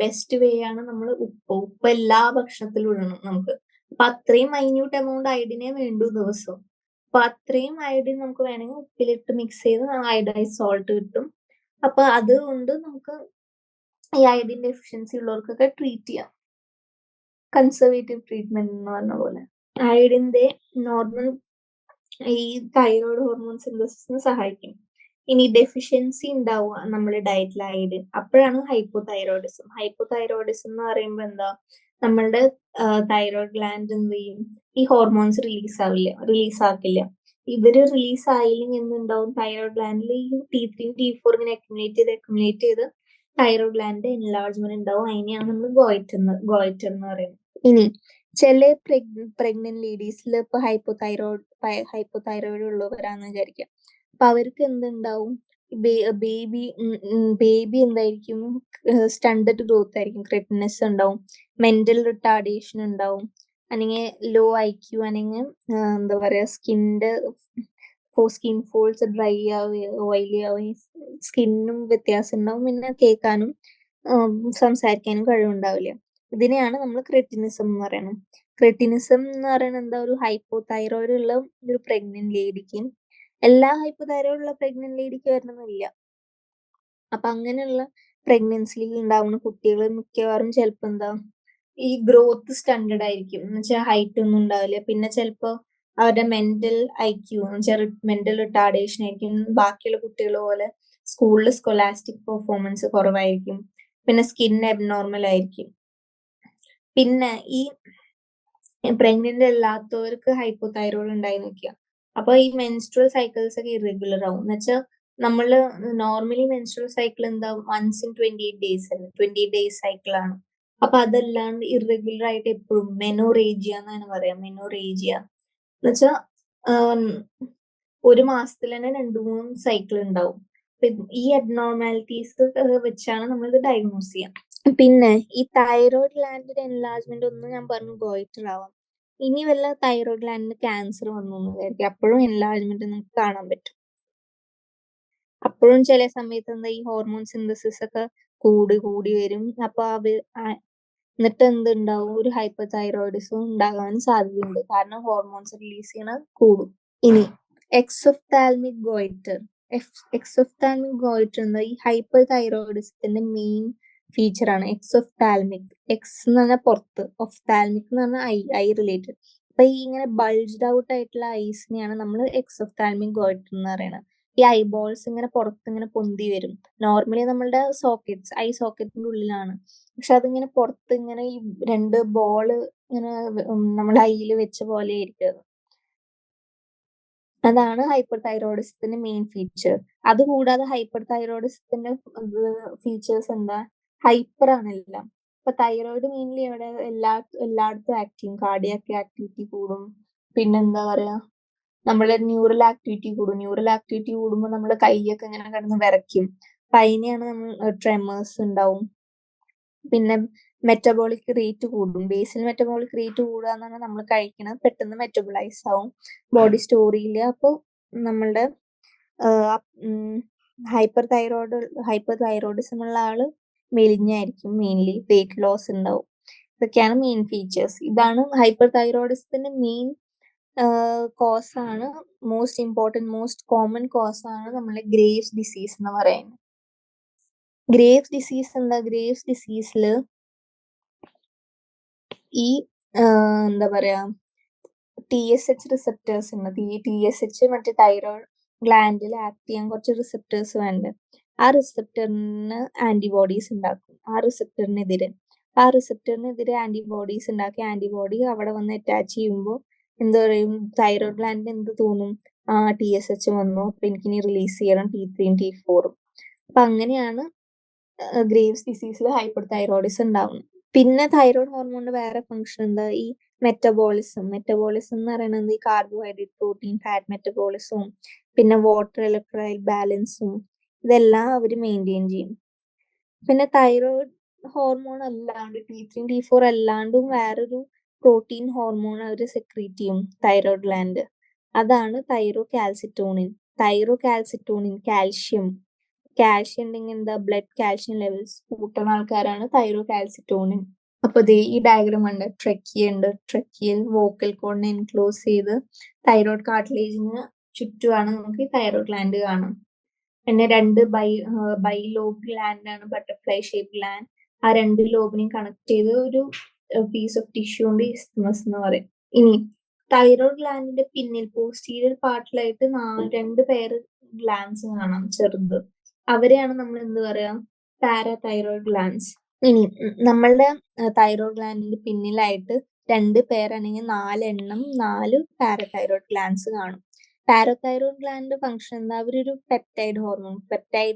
ബെസ്റ്റ് വേ ആണ് നമ്മൾ ഉപ്പ് എല്ലാ ഭക്ഷണത്തിലും ഇടണം നമുക്ക്. അപ്പൊ അത്രയും മൈന്യൂട്ട് എമൗണ്ട് അയോഡിനെ വേണ്ടു ദിവസവും. അപ്പൊ അത്രയും അയോഡിൻ നമുക്ക് വേണമെങ്കിൽ ഉപ്പിലിട്ട് മിക്സ് ചെയ്ത് അയോഡൈസ് സോൾട്ട് കിട്ടും. അപ്പൊ അതുകൊണ്ട് നമുക്ക് ഈ അയോഡിൻ ഡെഫിഷ്യൻസി ഉള്ളവർക്കൊക്കെ ട്രീറ്റ് ചെയ്യാം, കൺസർവേറ്റീവ് ട്രീറ്റ്മെന്റ് എന്ന് പറഞ്ഞ പോലെ. അയോഡിന്റെ നോർമൽ ഈ തൈറോയിഡ് ഹോർമോൺ സിന്തസിസിന് സഹായിക്കും. ഇനി ഡെഫിഷ്യൻസി ഉണ്ടാവുക നമ്മുടെ ഡയറ്റിൽ അയോഡിൻ, അപ്പോഴാണ് ഹൈപ്പോതൈറോയിഡിസം. ഹൈപ്പോതൈറോയിഡിസം എന്ന് പറയുമ്പോൾ എന്താ, നമ്മളുടെ തൈറോയിഡ് ഗ്ലാൻഡ് എന്ത് ചെയ്യും, ഈ ഹോർമോൺസ് റിലീസ് ആക്കില്ല. ഇവര് റിലീസ് ആയില്ലെങ്കിൽ എന്തുണ്ടാവും, തൈറോയിഡ് ഗ്ലാൻഡിൽ ഈ T3 T4 ഇങ്ങനെ അക്യുമുലേറ്റ് ചെയ്ത് തൈറോയിഡ് ഗ്ലാൻഡ് എൻലാർജ്മെന്റ് ഉണ്ടാവും. അതിനെയാണ് നമ്മൾ ഗോയിറ്റർ എന്ന് പറയുന്നത്. ഇനി ചില പ്രഗ്നന്റ് ലേഡീസിൽ ഇപ്പൊ ഹൈപ്പോതൈറോയിഡ് ഉള്ളവരാന്ന് വിചാരിക്കാം. അപ്പൊ അവർക്ക് എന്തുണ്ടാവും, ബേബി എന്തായിരിക്കും, സ്റ്റണ്ടഡ് ഗ്രോത്ത് ആയിരിക്കും, ക്രെറ്റിനസ് ഉണ്ടാവും, മെന്റൽ റിട്ടാർഡേഷൻ ഉണ്ടാവും, അല്ലെങ്കിൽ ലോ IQ, അല്ലെങ്കിൽ എന്താ പറയാ സ്കിൻ ഫോൾസ് ഡ്രൈ ആവുകയും ഓയിലി ആവുകയും സ്കിന്നും വ്യത്യാസം ഉണ്ടാവും. പിന്നെ കേൾക്കാനും സംസാരിക്കാനും കഴിവുണ്ടാവില്ല. ഇതിനെയാണ് നമ്മൾ ക്രെറ്റിനിസം എന്ന് പറയുന്നത്. ക്രെറ്റിനിസം എന്ന് പറയുന്നത് എന്താ, ഒരു ഹൈപ്പോതൈറോയിഡ് ഉള്ള ഒരു പ്രഗ്നന്റ് ലേഡിക്ക്, എല്ലാ ഹൈപ്പോതൈറോയിഡ് ഉള്ള പ്രഗ്നന്റ് ലേഡിക്ക് വരണമെന്നില്ല. അപ്പൊ അങ്ങനെയുള്ള പ്രഗ്നൻസിയിൽ ഉണ്ടാവുന്ന കുട്ടികൾ മിക്കവാറും ചിലപ്പോ എന്താ, ഈ ഗ്രോത്ത് സ്റ്റണ്ടഡ് ആയിരിക്കും, എന്ന് വെച്ചാൽ ഹൈറ്റ് ഒന്നും ഉണ്ടാവില്ല. പിന്നെ ചിലപ്പോ അവരുടെ മെന്റൽ IQ എന്ന് വെച്ചാൽ മെന്റൽ റിട്ടാർഡേഷൻ ആയിരിക്കും. ബാക്കിയുള്ള കുട്ടികൾ പോലെ സ്കൂളിൽ സ്കോലാസ്റ്റിക് പെർഫോമൻസ് കുറവായിരിക്കും. പിന്നെ സ്കിൻ അബ്നോർമൽ ആയിരിക്കും. പിന്നെ ഈ പ്രഗ്നന്റ് അല്ലാത്തവർക്ക് ഹൈപ്പോതൈറോയിഡ് ഉണ്ടായി നോക്കിയ അപ്പൊ ഈ മെൻസ്ട്രൽ സൈക്കിൾസ് ഒക്കെ ഇറഗുലർ ആവും. എന്ന് വെച്ചാൽ നമ്മള് നോർമലി മെൻസ്ട്രൽ സൈക്കിൾ എന്താ, once in 28 days അല്ലേ, 28 days സൈക്കിൾ ആണ്. അപ്പൊ അതല്ലാണ്ട് ഇറഗുലർ ആയിട്ട് എപ്പോഴും മെനോറേജിയ എന്നാണ് പറയാം. മെനോറേജിയ എന്ന് വെച്ചാൽ ഒരു മാസത്തിൽ തന്നെ 2-3 സൈക്കിൾ ഉണ്ടാവും. ഈ അബ്നോർമാലിറ്റീസ് വെച്ചാണ് നമ്മൾ ഇത് ഡയഗ്നോസ് ചെയ്യാം. പിന്നെ ഈ തൈറോയിഡ് ഗ്ലാൻഡിന്റെ എൻലാർജ്മെന്റ് ഒന്നും ഞാൻ പറഞ്ഞു ഗോയിറ്റർ ആവാം. ഇനി വല്ല തൈറോയിഡ് ഗ്ലാൻഡിന് ക്യാൻസർ വന്നു എന്ന് വിചാരിക്കും, അപ്പോഴും എൻലാർജ്മെന്റ് നമുക്ക് കാണാൻ പറ്റും. അപ്പോഴും ചില സമയത്ത് എന്താ, ഈ ഹോർമോൺ സിന്തസിസ് ഒക്കെ കൂടി വരും. അപ്പൊ എന്നിട്ട് എന്തുണ്ടാവും, ഒരു ഹൈപ്പർ തൈറോയിഡിസം ഉണ്ടാകാൻ സാധ്യതയുണ്ട്. കാരണം ഹോർമോൺസ് റിലീസ് ചെയ്യണ കൂടും. ഇനി എക്സോഫ്താൽമിക് ഗോയിറ്റർ. എക്സോഫ്താൽമിക് ഗോയിറ്റർ എന്ന ഈ ഹൈപ്പർ തൈറോയിഡിസത്തിന്റെ മെയിൻ ഫീച്ചർ ആണ് എക്സോഫ്താൽമിക്. എക്സ് എന്ന് പറഞ്ഞാൽ പുറത്ത്, ഒഫ്താൽമിക് എന്ന് പറഞ്ഞാൽ ഐ റിലേറ്റഡ്. അപ്പൊ ഈ ഇങ്ങനെ ബൾജ്ഡ് ഔട്ട് ആയിട്ടുള്ള ഐസിനെയാണ് നമ്മൾ എക്സോഫ്താൽമിക് ഗോയിറ്റർ എന്ന് പറയുന്നത്. ഈ ഐബോൾസ് ഇങ്ങനെ പുറത്ത് ഇങ്ങനെ പൊന്തി വരും. നോർമലി നമ്മളുടെ സോക്കറ്റ്സ്, ഐ സോക്കറ്റിന്റെ ഉള്ളിലാണ്. പക്ഷെ അതിങ്ങനെ പുറത്ത് ഇങ്ങനെ ഈ രണ്ട് ബോള് ഇങ്ങനെ നമ്മൾ ഐയിൽ വെച്ച പോലെ ആയിരിക്കും. അതാണ് ഹൈപ്പർ തൈറോയിഡിസത്തിന്റെ മെയിൻ ഫീച്ചർ. അതുകൂടാതെ ഹൈപ്പർ തൈറോയിഡിസത്തിന്റെ ഫീച്ചേഴ്സ് എന്താ, ഹൈപ്പർ ആണ് എല്ലാം. ഇപ്പൊ തൈറോയിഡ് മെയിൻലി എവിടെ എല്ലായിടത്തും ആക്ട് ചെയ്യും. കാർഡിയാക് ആക്ടിവിറ്റി കൂടും. പിന്നെന്താ പറയാ, നമ്മളെ ന്യൂറൽ ആക്ടിവിറ്റി കൂടും. ന്യൂറൽ ആക്ടിവിറ്റി കൂടുമ്പോൾ നമ്മുടെ കൈയൊക്കെ ഇങ്ങനെ കിടന്ന് വിറയ്ക്കും. അപ്പൊ അതിനെയാണ് നമ്മൾ ട്രെമേഴ്സ് ഉണ്ടാവും. പിന്നെ മെറ്റബോളിക് റേറ്റ് കൂടും. ബേസിൽ മെറ്റബോളിക് റേറ്റ് കൂടുക എന്ന് പറഞ്ഞാൽ നമ്മൾ കഴിക്കണത് പെട്ടെന്ന് മെറ്റബോളൈസ് ആവും, ബോഡി സ്റ്റോർ ചെയ്യില്ല. അപ്പോൾ നമ്മളുടെ ഹൈപ്പർ തൈറോയിഡിസം ഉള്ള ആള് മെലിഞ്ഞായിരിക്കും, മെയിൻലി വെയിറ്റ് ലോസ് ഉണ്ടാവും. ഇതൊക്കെയാണ് മെയിൻ ഫീച്ചേഴ്സ്. ഇതാണ് ഹൈപ്പർ തൈറോയിഡിസത്തിന്റെ മെയിൻ കോസ് ആണ്. മോസ്റ്റ് കോമൺ കോസ് ആണ് നമ്മളെ ഗ്രേവ്സ് ഡിസീസ് എന്ന് പറയുന്നത്. ഗ്രേവ്സ് ഡിസീസ് എന്താ, ഗ്രേവ്സ് ഡിസീസില് ഈ എന്താ പറയാ, TSH റിസപ്റ്റേഴ്സ് ഉണ്ട്. ഈ TSH മറ്റേ തൈറോയ്ഡ് ഗ്ലാൻഡിൽ ആക്ട് ചെയ്യാൻ കുറച്ച് റിസപ്റ്റേഴ്സ് വേണ്ട. ആ റിസപ്റ്ററിന് ആന്റിബോഡീസ് ഉണ്ടാക്കും. ആ റിസപ്റ്ററിനെതിരെ ആന്റിബോഡീസ് ഉണ്ടാക്കി ആന്റിബോഡി അവിടെ വന്ന് അറ്റാച്ച് ചെയ്യുമ്പോൾ എന്ത് പറയും, തൈറോയ്ഡ് ഗ്ലാൻഡിന് എന്ത് തോന്നും, TSH വന്നു, അപ്പൊ എനിക്കിനി റിലീസ് ചെയ്യണം T3 T4. അപ്പൊ അങ്ങനെയാണ് ഗ്രേവ്സ് ഡിസീസിൽ ഹൈപ്പർ തൈറോയിഡിസം ഉണ്ടാവുന്നത്. പിന്നെ തൈറോയ്ഡ് ഹോർമോണിന്റെ വേറെ ഫംഗ്ഷൻ എന്താ, ഈ മെറ്റബോളിസം എന്ന് പറയുന്നത് ഈ കാർബോഹൈഡ്രേറ്റ്, പ്രോട്ടീൻ, ഫാറ്റ് മെറ്റബോളിസവും പിന്നെ വാട്ടർ ഇലക്ട്രോലൈറ്റ് ബാലൻസും ഇതെല്ലാം അവർ മെയിൻറ്റെയിൻ ചെയ്യും. പിന്നെ തൈറോയ്ഡ് ഹോർമോൺ അല്ലാണ്ട് T3 T4 അല്ലാണ്ടും വേറൊരു പ്രോട്ടീൻ ഹോർമോൺ അവർ സെക്രീറ്റ് ചെയ്യും തൈറോയ്ഡ് ഗ്ലാൻഡ്. അതാണ് തൈറോകാൽസിറ്റോണിൻ. കാൽഷ്യം ഉണ്ടെങ്കിൽ എന്താ, ബ്ലഡ് കാൽഷ്യം ലെവൽസ് കൂട്ടുന്ന ആൾക്കാരാണ് തൈറോകാൽസിറ്റോണിൻ. അപ്പൊ ഈ ഡയഗ്രാം ഉണ്ട്, ട്രക്കിയൽ വോക്കൽ കോഡിനെ എൻക്ലോസ് ചെയ്ത് തൈറോയ്ഡ് കാർട്ടിലേജിന് ചുറ്റുമാണ് നമുക്ക് ഈ തൈറോയ്ഡ് ഗ്ലാൻഡ് കാണാം. പിന്നെ രണ്ട് ബൈ ലോബ് ഗ്ലാൻഡ് ആണ് ബട്ടർഫ്ലൈ ഷേപ്പ് ഗ്ലാൻഡ്. ആ രണ്ട് ലോബിനെയും കണക്ട് ചെയ്ത് ഒരു പീസ് ഓഫ് ടിഷ്യൂ ഉണ്ട്, ഇസ്തമസ് എന്ന് പറയും. ഇനി തൈറോയ്ഡ് ഗ്ലാൻഡിന്റെ പിന്നിൽ പോസ്റ്റീരിയർ പാർട്ടിലായിട്ട് 2 പേര് ഗ്ലാൻഡ്സ് കാണാം, ചെറുത്. അവരെയാണ് നമ്മൾ എന്ത് പറയാ, പാരാതൈറോയ്ഡ് ഗ്ലാൻഡ്സ്. ഇനി നമ്മളുടെ തൈറോയ്ഡ് ഗ്ലാൻഡിന്റെ പിന്നിലായിട്ട് 2 പേരാണെങ്കിൽ 4 പാരാതൈറോയ്ഡ് ഗ്ലാൻഡ്സ് കാണും. പാരാതൈറോയ്ഡ് ഗ്ലാൻഡ് ഫംഗ്ഷൻ എന്താ, അവരൊരു പെപ്റ്റൈഡ്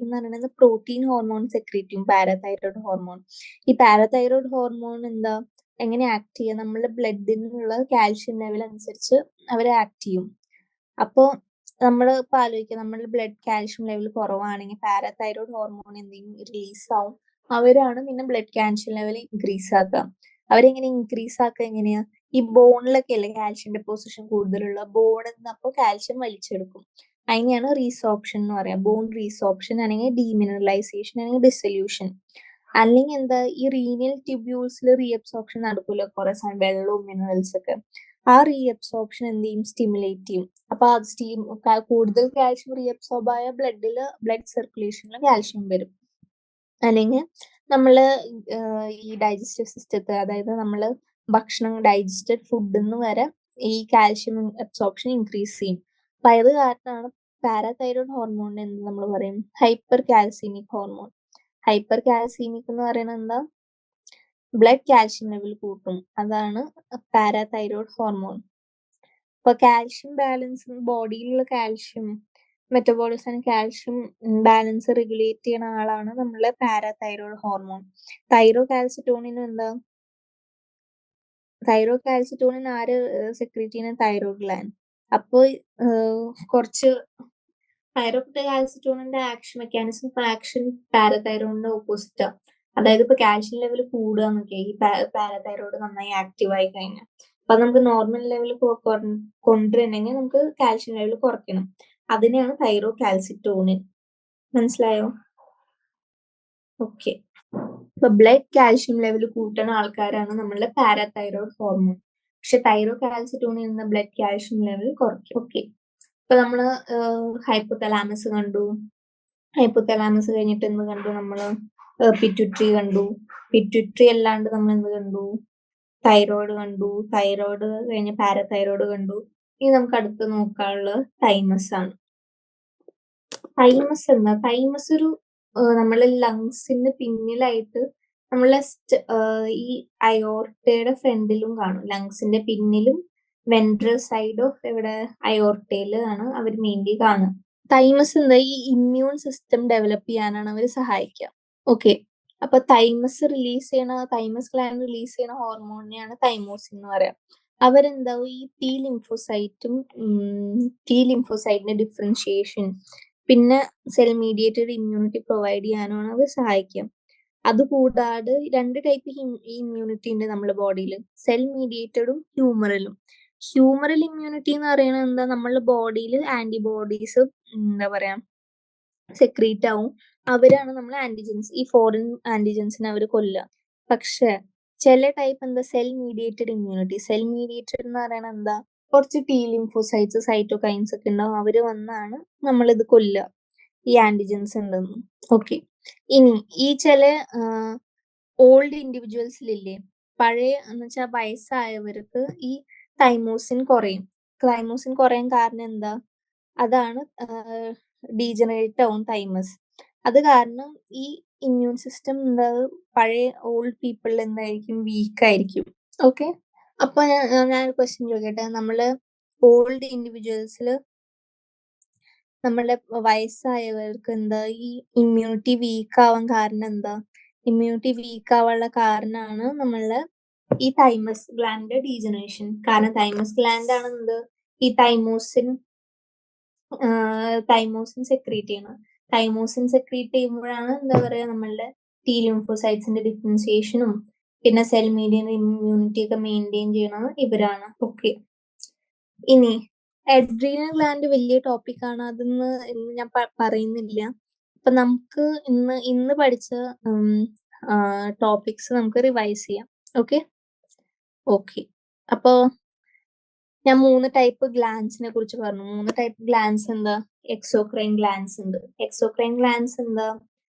എന്ന് പറയുന്നത് പ്രോട്ടീൻ ഹോർമോൺ സെക്രീറ്റ് ചെയ്യും, പാരാതൈറോയ്ഡ് ഹോർമോൺ. ഈ പാരാതൈറോയ്ഡ് ഹോർമോൺ എന്താ, എങ്ങനെ ആക്ട് ചെയ്യുക, നമ്മളുടെ ബ്ലഡിനുള്ള കാൽഷ്യം ലെവൽ അനുസരിച്ച് അവർ ആക്ട് ചെയ്യും. അപ്പോൾ നമ്മൾ ഇപ്പൊ ആലോചിക്കുക, നമ്മളുടെ ബ്ലഡ് കാൽഷ്യം ലെവൽ കുറവാണെങ്കിൽ പാരാതൈറോയ്ഡ് ഹോർമോൺ എന്തെങ്കിലും റിലീസ് ആവും. അവരാണ് പിന്നെ ബ്ലഡ് കാൽഷ്യം ലെവൽ ഇൻക്രീസ് ആക്കുക. അവരെങ്ങനെ ഇൻക്രീസ് ആക്കുക, എങ്ങനെയാ, ഈ ബോണിലൊക്കെ അല്ലേ കാൽഷ്യം ഡെപ്പോസിഷൻ കൂടുതലുള്ള, ബോണിൽ നിന്ന് അപ്പോൾ കാൽഷ്യം വലിച്ചെടുക്കും. അതിനെയാണ് റീസോപ്ഷൻ എന്ന് പറയാം. ബോൺ റീസോപ്ഷൻ അല്ലെങ്കിൽ ഡീമിനറലൈസേഷൻ അല്ലെങ്കിൽ ഡിസൊല്യൂഷൻ. അല്ലെങ്കിൽ എന്താ, ഈ റീനിയൽ ട്യൂബ്യൂൾസിൽ റീഅബ്സോർപ്ഷൻ നടക്കൂല കുറെ സമയം, വെള്ളവും മിനറൽസ് ഒക്കെ. ആ റീഅബ്സോർപ്ഷൻ എന്ത് ചെയ്യും, സ്റ്റിമുലേറ്റ് ചെയ്യും. അപ്പൊ അത് കൂടുതൽ കാൽഷ്യം റീഅബ്സോർബ് ആയ ബ്ലഡ് സർക്കുലേഷനിൽ കാൽഷ്യം വരും. അല്ലെങ്കിൽ നമ്മള് ഈ ഡൈജസ്റ്റീവ് സിസ്റ്റത്തെ, അതായത് നമ്മള് ഭക്ഷണം ഡൈജസ്റ്റഡ് ഫുഡിൽ നിന്ന് വരെ ഈ കാൽഷ്യം അബ്സോർപ്ഷൻ ഇൻക്രീസ് ചെയ്യും. അപ്പൊ അത് കാരണമാണ് പാരാതൈറോയ്ഡ് ഹോർമോണിനെ എന്ത് നമ്മൾ പറയും, hypercalcaemic hormone. Hypercalcaemic എന്ന് പറയുന്നത് എന്താ, ബ്ലഡ് കാൽഷ്യം ലെവൽ കൂട്ടും, അതാണ് പാരാതൈറോയ്ഡ് ഹോർമോൺ. ഇപ്പൊ കാൽഷ്യം ബാലൻസ്, ബോഡിയിലുള്ള calcium metabolism calcium balance regulate ചെയ്യുന്ന ആളാണ് നമ്മളെ പാരാതൈറോയ്ഡ് ഹോർമോൺ. തൈറോകാൽസിറ്റോണിൻ ആര് സെക്രീറ്റ് ചെയ്യുന്ന, തൈറോയ്ഡ് ഗ്ലാൻഡ്. അപ്പോൾ കുറച്ച് തൈറോകാൽസിറ്റോണിന്റെ മെക്കാനിസം ഓഫ് ആക്ഷൻ പാരാതൈറോയിഡിന്റെ ഓപ്പോസിറ്റാ. അതായത് ഇപ്പൊ കാൽഷ്യം ലെവൽ കൂടുക എന്നൊക്കെ ഈ പാരാതൈറോയിഡ് നന്നായി ആക്റ്റീവ് ആയി കഴിഞ്ഞാൽ. അപ്പൊ നമുക്ക് നോർമൽ ലെവൽ കൊണ്ടുവരണമെങ്കിൽ നമുക്ക് കാൽഷ്യം ലെവൽ കുറയ്ക്കണം. അതിനെയാണ് തൈറോകാൽസിറ്റോണിൻ. മനസ്സിലായോ? ഓക്കെ. ഇപ്പൊ ബ്ലഡ് കാൽഷ്യം ലെവൽ കൂട്ടുന്ന ആൾക്കാരാണ് നമ്മളുടെ പാരാതൈറോയ്ഡ് ഹോർമോൺ. പക്ഷെ തൈറോകാൽസിറ്റോണിൻ എന്ന ബ്ലഡ് കാൽഷ്യം ലെവൽ കുറയ്ക്കും. ഓക്കെ. ഇപ്പൊ നമ്മള് ഹൈപ്പോതലാമസ് കണ്ടു. ഹൈപ്പോതലാമസ് കഴിഞ്ഞിട്ട് എന്ത് കണ്ടു നമ്മള്? പിറ്റ്യൂട്ടറി കണ്ടു. പിറ്റ്യൂട്ടറി അല്ലാണ്ട് നമ്മൾ എന്ത് കണ്ടു? തൈറോയ്ഡ് കണ്ടു. തൈറോയ്ഡ് കഴിഞ്ഞ് പാരാതൈറോയ്ഡ് കണ്ടു. ഇനി നമുക്ക് അടുത്ത് നോക്കാനുള്ളത് തൈമസ് ആണ്. തൈമസ് എന്താ? തൈമസ് ഒരു നമ്മളെ ലങ്സിന് പിന്നിലായിട്ട് നമ്മളെ ഈ അയോർട്ടയുടെ ഫ്രണ്ടിലും കാണും. ലങ്സിന്റെ പിന്നിലും വെൻട്രൽ സൈഡ് ഓഫ് എവിടെ അയോർട്ടയില് ആണ് അവർ മെയിൻലി കാണുക. തൈമസ് എന്താ? ഈ ഇമ്മ്യൂൺ സിസ്റ്റം ഡെവലപ്പ് ചെയ്യാനാണ് അവർ സഹായിക്കുക. ഓക്കെ. അപ്പൊ തൈമസ് ഗ്ലാൻഡ് റിലീസ് ചെയ്യുന്ന ഹോർമോണിനെയാണ് തൈമോസിൻ എന്ന് പറയാം. അവരെന്താവും ഈ ടി ലിംഫോസൈറ്റിന്റെ ഡിഫറൻഷിയേഷൻ പിന്നെ സെൽ മീഡിയേറ്റഡ് ഇമ്മ്യൂണിറ്റി പ്രൊവൈഡ് ചെയ്യാനാണ് അവർ സഹായിക്കുക. അതുകൂടാതെ 2 ടൈപ്പ് ഇമ്മ്യൂണിറ്റി ഉണ്ട് നമ്മുടെ ബോഡിയിൽ. സെൽ മീഡിയേറ്റഡും ഹ്യൂമറലും. ഹ്യൂമറൽ ഇമ്മ്യൂണിറ്റി എന്ന് പറയുന്നത് എന്താ? നമ്മുടെ ബോഡിയിൽ ആന്റിബോഡീസ് എന്താ പറയാ സെക്രീറ്റ് ആവും. അവരാണ് നമ്മൾ ആന്റിജൻസ്, ഈ ഫോറിൻ ആന്റിജൻസിനെ അവർ കൊല്ലുക. പക്ഷെ ചില ടൈപ്പ് എന്താ? Cell mediated immunity. Cell mediated എന്ന് പറയുന്നത് എന്താ? കുറച്ച് ടി ലിംഫോസൈറ്റ്സ് സൈറ്റോകൈൻസ് ഒക്കെ ഉണ്ടാവും. അവര് വന്നാണ് നമ്മളിത് കൊല്ലുക, ഈ ആന്റിജൻസ് ഉണ്ടെന്ന്. ഓക്കെ. ഇനി ഈ ചില ഓൾഡ് ഇൻഡിവിജ്വൽസിലില്ലേ, പഴയ എന്ന് വെച്ചാൽ വയസ്സായവർക്ക് ഈ തൈമോസിൻ കുറയും. തൈമോസിൻ കുറയാൻ കാരണം എന്താ? അതാണ് ഡീജനറേറ്റ് ആവും തൈമസ്. അത് കാരണം ഈ ഇമ്മ്യൂൺ സിസ്റ്റം എന്താ പഴയ ഓൾഡ് പീപ്പിളിൽ എന്തായിരിക്കും? വീക്ക് ആയിരിക്കും. ഓക്കെ. അപ്പൊ ഞാനൊരു ക്വസ്റ്റ്യൻ ചോദിക്കട്ടെ. നമ്മള് ഓൾഡ് ഇൻഡിവിജ്വൽസിൽ നമ്മളെ വയസ്സായവർക്ക് എന്താ ഈ ഇമ്മ്യൂണിറ്റി വീക്ക് ആവാൻ കാരണം എന്താ? ഇമ്മ്യൂണിറ്റി വീക്ക് ആവാനുള്ള കാരണമാണ് നമ്മളെ ഈ തൈമസ് ഗ്ലാൻഡ് ഡീജനറേഷൻ. കാരണം തൈമസ് ഗ്ലാൻഡ് ആണ് എന്ത്? ഈ തൈമോസിൻ സെക്രീറ്റ് ചെയ്യണം. തൈമോസിൻ സെക്രീറ്റ് ചെയ്യുമ്പോഴാണ് എന്താ പറയാ നമ്മളുടെ ടി ലിംഫോസൈറ്റ്സിന്റെ ഡിഫറൻസിയേഷനും പിന്നെ സെൽ മീഡിയൻ ഇമ്മ്യൂണിറ്റി ഒക്കെ മെയിൻറ്റെയിൻ ചെയ്യണത് ഇവരാണ്. ഓക്കെ. ഇനി അഡ്രീനൽ ഗ്ലാൻഡ് വലിയ ടോപ്പിക്കാണ്. അതൊന്ന് ഇന്ന് ഞാൻ പറയുന്നില്ല. അപ്പൊ നമുക്ക് ഇന്ന് പഠിച്ച ടോപ്പിക്സ് നമുക്ക് റിവൈസ് ചെയ്യാം. ഓക്കെ. അപ്പോ ഞാൻ 3 ടൈപ്പ് ഗ്ലാൻസിനെ കുറിച്ച് പറഞ്ഞു. 3 ടൈപ്പ് ഗ്ലാൻസ് എന്താ? എക്സോക്രൈൻ ഗ്ലാൻസ് ഉണ്ട്. എക്സോക്രൈൻ ഗ്ലാൻസ് എന്താ?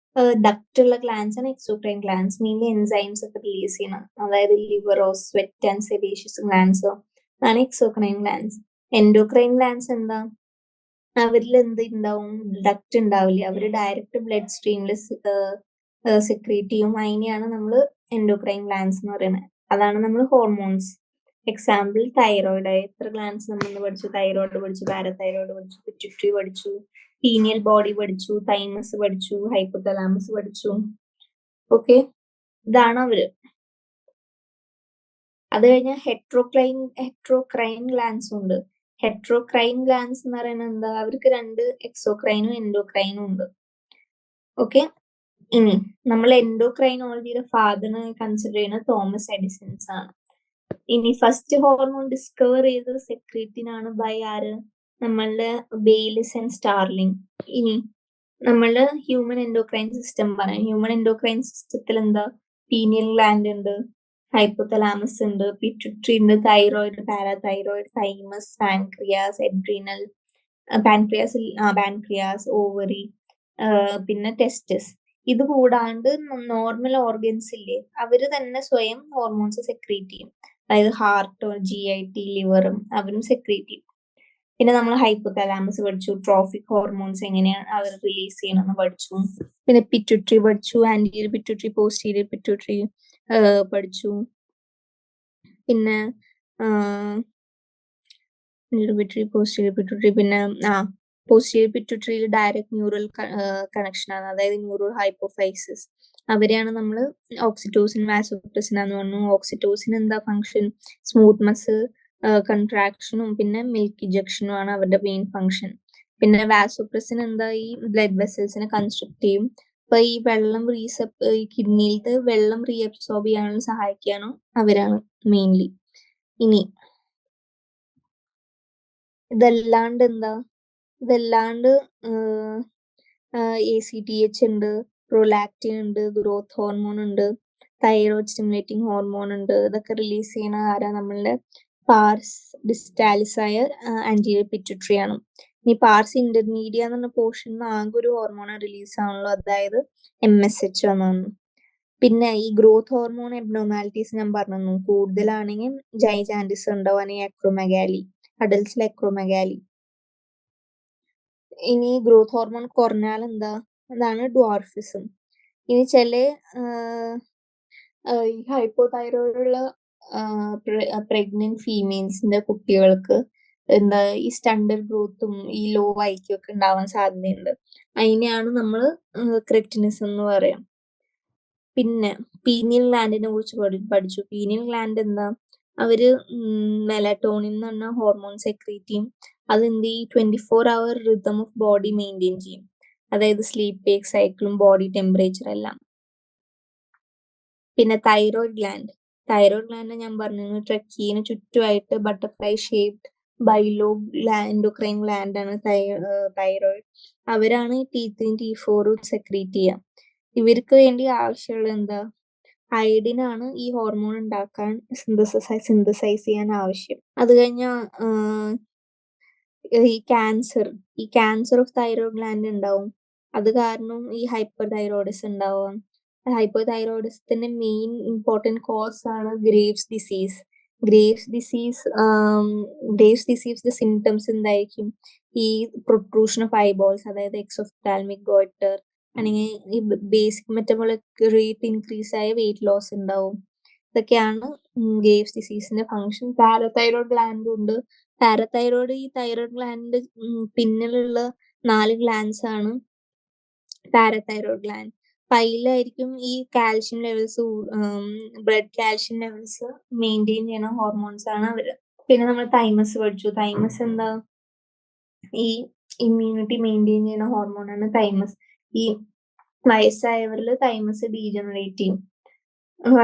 ഡക്റ്റ് ഉള്ള ഗ്ലാൻസ് ആണ് എക്സോക്രൈൻ ഗ്ലാൻസ്. മെയിൻലി എൻസൈംസ് ഒക്കെ റിലീസ് ചെയ്യണം. അതായത് ലിവറോ സ്വെറ്റ് ആൻഡ് സെബേഷ്യസ് ഗ്ലാൻസോ ആണ് എക്സോക്രൈൻ ഗ്ലാൻസ്. എൻഡോക്രൈൻ ഗ്ലാൻസ് എന്താ? അവരിൽ എന്ത് ഉണ്ടാവും? ഡക്റ്റ് ഉണ്ടാവില്ല. അവര് ഡയറക്റ്റ് ബ്ലഡ് സ്ട്രീമിൽ സെക്രീറ്റ് ചെയ്യും. അതിനെയാണ് നമ്മൾ എൻഡോക്രൈൻ ഗ്ലാൻസ് എന്ന് പറയുന്നത്. അതാണ് നമ്മൾ ഹോർമോൺസ്. Example thyroid. എത്ര ഗ്ലാൻസ് നമ്മൾ പഠിച്ചു? തൈറോയിഡ് പഠിച്ചു, പാരതൈറോയിഡ് പഠിച്ചു, പിറ്റ്യൂട്ടറി പഠിച്ചു, പീനിയൽ ബോഡി പഠിച്ചു, തൈമസ് പഠിച്ചു, ഹൈപ്പോതലാമസ് പഠിച്ചു. ഓക്കെ. ഇതാണ് അവര്. അത് കഴിഞ്ഞാൽ ഹെട്രോക്രൈൻ ഗ്ലാൻസ് ഉണ്ട്. ഹെട്രോക്രൈൻ ഗ്ലാൻസ് എന്ന് പറയുന്നത് എന്താ? അവർക്ക് 2 എക്സോക്രൈനും എൻഡോക്രൈനും ഉണ്ട്. ഓക്കെ. ഇനി നമ്മൾ എൻഡോക്രൈനോളജിയുടെ ഫാദറിനെ കൺസിഡർ ചെയ്യുന്നത് തോമസ് എഡിസൺസ് ആണ്. ഇനി ഫസ്റ്റ് ഹോർമോൺ ഡിസ്കവർ ചെയ്തത് സെക്രീറ്റിനാണ് ബൈ ആര്? നമ്മളുടെ ബെയിലിസ് ആൻഡ് സ്റ്റാർലിംഗ്. ഇനി നമ്മളുടെ ഹ്യൂമൻ എൻഡോക്രൈൻ സിസ്റ്റം പറയാം. ഹ്യൂമൻ എൻഡോക്രൈൻ സിസ്റ്റത്തിൽ എന്താ? പീനിയൽ ഗ്ലാൻഡ് ഉണ്ട്, ഹൈപ്പോതലാമസ് ഉണ്ട്, പിറ്റ്യൂട്ടറി ഉണ്ട്, thyroid, parathyroid, thymus, pancreas, adrenal, pancreas, ovary, പിന്നെ ടെസ്റ്റിസ്. ഇത് കൂടാണ്ട് നോർമൽ ഓർഗൻസ് ഇല്ലേ, അവര് തന്നെ സ്വയം ഹോർമോൺസ് സെക്രീറ്റ് ചെയ്യും. അതായത് ഹാർട്ടോ, GIT, ലിവറും അവരും സെക്രീറ്റ് ചെയ്യും. പിന്നെ നമ്മൾ ഹൈപ്പോതലാമസ് പഠിച്ചു. ട്രോഫിക് ഹോർമോൺസ് എങ്ങനെയാണ് അവർ റിലീസ് ചെയ്യണമെന്ന് പഠിച്ചു. പിന്നെ പിറ്റ്യൂട്ടറി പഠിച്ചു. ആന്റീരിയർ പിറ്റ്യൂട്ടറി, പോസ്റ്റീരിയർ പിറ്റ്യൂട്ടറി പഠിച്ചു. പിന്നെ പോസ്റ്റീരിയർ പിറ്റ്യൂട്ടറി, പിന്നെ പോസ്റ്റീരിയർ പിറ്റ്യൂട്ടറിയിൽ ഡയറക്റ്റ് ന്യൂറൽ കണക്ഷൻ ആണ്. അതായത് ന്യൂറൽ ഹൈപ്പോഫൈസിസ്. അവരെയാണ് നമ്മൾ ഓക്സിറ്റോസിൻ, വാസോപ്രസിൻ എന്ന് പറഞ്ഞു. ഓക്സിറ്റോസിൻ എന്താ ഫംഗ്ഷൻ? സ്മൂത്ത് മസിൽ കൺട്രാക്ഷനും പിന്നെ മിൽക്ക് ഇജക്ഷനും ആണ് അവരുടെ മെയിൻ ഫംഗ്ഷൻ. പിന്നെ വാസോപ്രസിൻ എന്താ? ഈ ബ്ലഡ് വെസൽസിനെ കൺസ്ട്രക്ട് ചെയ്യും. അപ്പൊ ഈ വെള്ളം ഈ കിഡ്നിയിലത്തെ വെള്ളം റീഅബ്സോർബ് ചെയ്യാനുള്ള സഹായിക്കാനും അവരാണ് മെയിൻലി. ഇനി ഇതല്ലാണ്ട് ACTH ഉണ്ട്, പ്രൊലാക്റ്റിൻ ഉണ്ട്, ഗ്രോത്ത് ഹോർമോൺ ഉണ്ട്, തൈറോയ്ഡ് സ്റ്റിമുലേറ്റിംഗ് ഹോർമോൺ ഉണ്ട്. ഇതൊക്കെ റിലീസ് ചെയ്യുന്ന ആരാ? നമ്മളുടെ പാർസ് ഡിസ്റ്റാലിസ് ആയ ആന്റീരിയർ പിറ്റ്യൂട്ടറി ആണ്. ഇനി പാർസ് ഇന്റർമീഡിയ എന്ന് പറഞ്ഞ പോർഷനിൽ ആകെ ഒരു ഹോർമോൺ റിലീസ് ആണല്ലോ, അതായത് MSH എന്നാണ്. പിന്നെ ഈ ഗ്രോത്ത് ഹോർമോൺ എബ്നോർമാലിറ്റീസ് ഞാൻ പറഞ്ഞു, കൂടുതലാണെങ്കിൽ ജൈജാൻഡിസ് ഉണ്ടാവും, അല്ലെങ്കിൽ അക്രോമെഗാലി, അഡൽട്സിൽ അക്രോമെഗാലി. ഇനി ഗ്രോത്ത് ഹോർമോൺ കുറഞ്ഞാൽ എന്താ? അതാണ് ഡ്വാർഫിസം. ഇനി ചില ഈ ഹൈപ്പോതൈറോയിഡ് ഉള്ള പ്രഗ്നന്റ് ഫീമെയിൽസിന്റെ കുട്ടികൾക്ക് എന്താ ഈ സ്റ്റണ്ടഡ് ഗ്രോത്തും ഈ ലോ ഐക്യു ഒക്കെ ഉണ്ടാവാൻ സാധ്യതയുണ്ട്. അതിനെയാണ് നമ്മൾ ക്രെറ്റിനിസം എന്ന് പറയാം. പിന്നെ പീനിയൽ ഗ്ലാൻഡിനെ കുറിച്ച് പഠിച്ചു. പീനിയൽ ഗ്ലാൻഡ് എന്താ? അവര് മെലറ്റോണിൻ എന്ന് പറഞ്ഞ ഹോർമോൺ സെക്രീറ്റ് ചെയ്യും. അത് എന്ത് ചെയ്യും? 24-hour rhythm of body maintain ചെയ്യും. അതായത് സ്ലീപ്പ് വേക്ക് സൈക്കിളും ബോഡി ടെമ്പറേച്ചർ എല്ലാം. പിന്നെ തൈറോയ്ഡ് ഗ്ലാൻഡ് ഞാൻ പറഞ്ഞു, ട്രക്കീന് ചുറ്റുമായിട്ട് ബട്ടർഫ്ലൈ ഷേപ്ഡ് ബൈലോബ് എൻഡോക്രൈൻ ഗ്ലാൻഡ് ആണ് തൈറോയ്ഡ്. അവരാണ് T3 T4 സെക്രീറ്റ് ചെയ്യുക. ഇവർക്ക് വേണ്ടി ആവശ്യമുള്ള എന്താ? അയഡിൻ ആണ് ഈ ഹോർമോൺ ഉണ്ടാക്കാൻ സിന്തസൈസ് ചെയ്യാൻ ആവശ്യം. അത് കഴിഞ്ഞാൽ ഈ ക്യാൻസർ ഓഫ് തൈറോയ്ഡ് ഗ്ലാൻഡ് ഉണ്ടാവും. അത് കാരണം ഈ ഹൈപ്പർ തൈറോയിഡിസം ഉണ്ടാവും. ഹൈപ്പർ തൈറോയിഡിസത്തിന്റെ മെയിൻ ഇമ്പോർട്ടൻറ്റ് കോസ് ആണ് ഗ്രേവ്സ് ഡിസീസ്. ഗ്രേവ്സ് ഡിസീസിന്റെ സിംറ്റംസ് എന്തായിരിക്കും? ഈ പ്രൊട്രൂഷൻ ഓഫ് ഐബോൾസ്, അതായത് എക്സോഫ്താൽമിക് ഗോയിറ്റർ, അല്ലെങ്കിൽ ഈ ബേസിക് മെറ്റബോളിക് റേറ്റ് ഇൻക്രീസ് ആയ വെയിറ്റ് ലോസ് ഉണ്ടാവും. ഇതൊക്കെയാണ് ഗ്രേവ്സ് ഡിസീസിന്റെ ഫംഗ്ഷൻ. പാരതൈറോയ്ഡ് ഗ്ലാൻഡ് ഉണ്ട്. പാരതൈറോയ്ഡ് ഈ തൈറോയ്ഡ് ഗ്ലാൻഡ് പിന്നിലുള്ള 4 ഗ്ലാൻഡ്സ് ആണ് പാരതൈറോയ്ഡ് ഗ്ലാൻഡ്. അതിലായിരിക്കും ഈ calcium levels, blood calcium levels maintain ചെയ്യുന്ന ഹോർമോൺസ് ആണ് അവര്. പിന്നെ നമ്മൾ തൈമസ് പഠിച്ചു. തൈമസ് എന്താ? ഈ ഇമ്മ്യൂണിറ്റി മെയിൻറ്റെയിൻ ചെയ്യുന്ന ഹോർമോൺ ആണ് തൈമസ്. ഈ വയസ്സായവരിൽ തൈമസ് ഡീജനറേറ്റ് ചെയ്യും.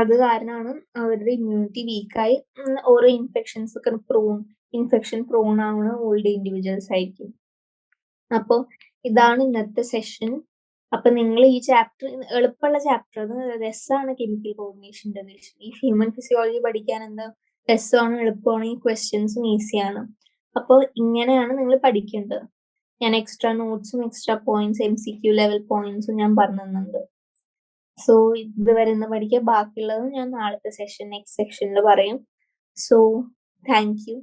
അത് കാരണമാണ് അവരുടെ ഇമ്മ്യൂണിറ്റി വീക്കായി ഓരോ ഇൻഫെക്ഷൻ പ്രോൺ ആവുന്ന ഓൾഡ് ഇൻഡിവിജ്വൽസ് ആയിരിക്കും. അപ്പോൾ ഇതാണ് ഇന്നത്തെ സെഷൻ. അപ്പൊ നിങ്ങൾ ഈ ചാപ്റ്റർ എളുപ്പമുള്ള ചാപ്റ്റർ, അത് രസമാണ്. കെമിക്കൽ കോമ്പിനേഷൻ ഇന്റഗ്രേഷൻ ഈ ഹ്യൂമൻ ഫിസിയോളജി പഠിക്കാൻ എന്താ രസമാണ്, എളുപ്പമാണ്, ഈ ക്വസ്റ്റ്യൻസും ഈസിയാണ്. അപ്പോൾ ഇങ്ങനെയാണ് നിങ്ങൾ പഠിക്കേണ്ടത്. ഞാൻ എക്സ്ട്രാ നോട്ട്സും എക്സ്ട്രാ പോയിന്റ്സ് MCQ ലെവൽ പോയിന്റ്സും ഞാൻ പറഞ്ഞു തന്നുണ്ട്. സോ ഇതുവരെ ഇന്ന് പഠിക്കുക. ബാക്കിയുള്ളത് ഞാൻ നാളത്തെ നെക്സ്റ്റ് സെക്ഷനിൽ പറയും. So thank you.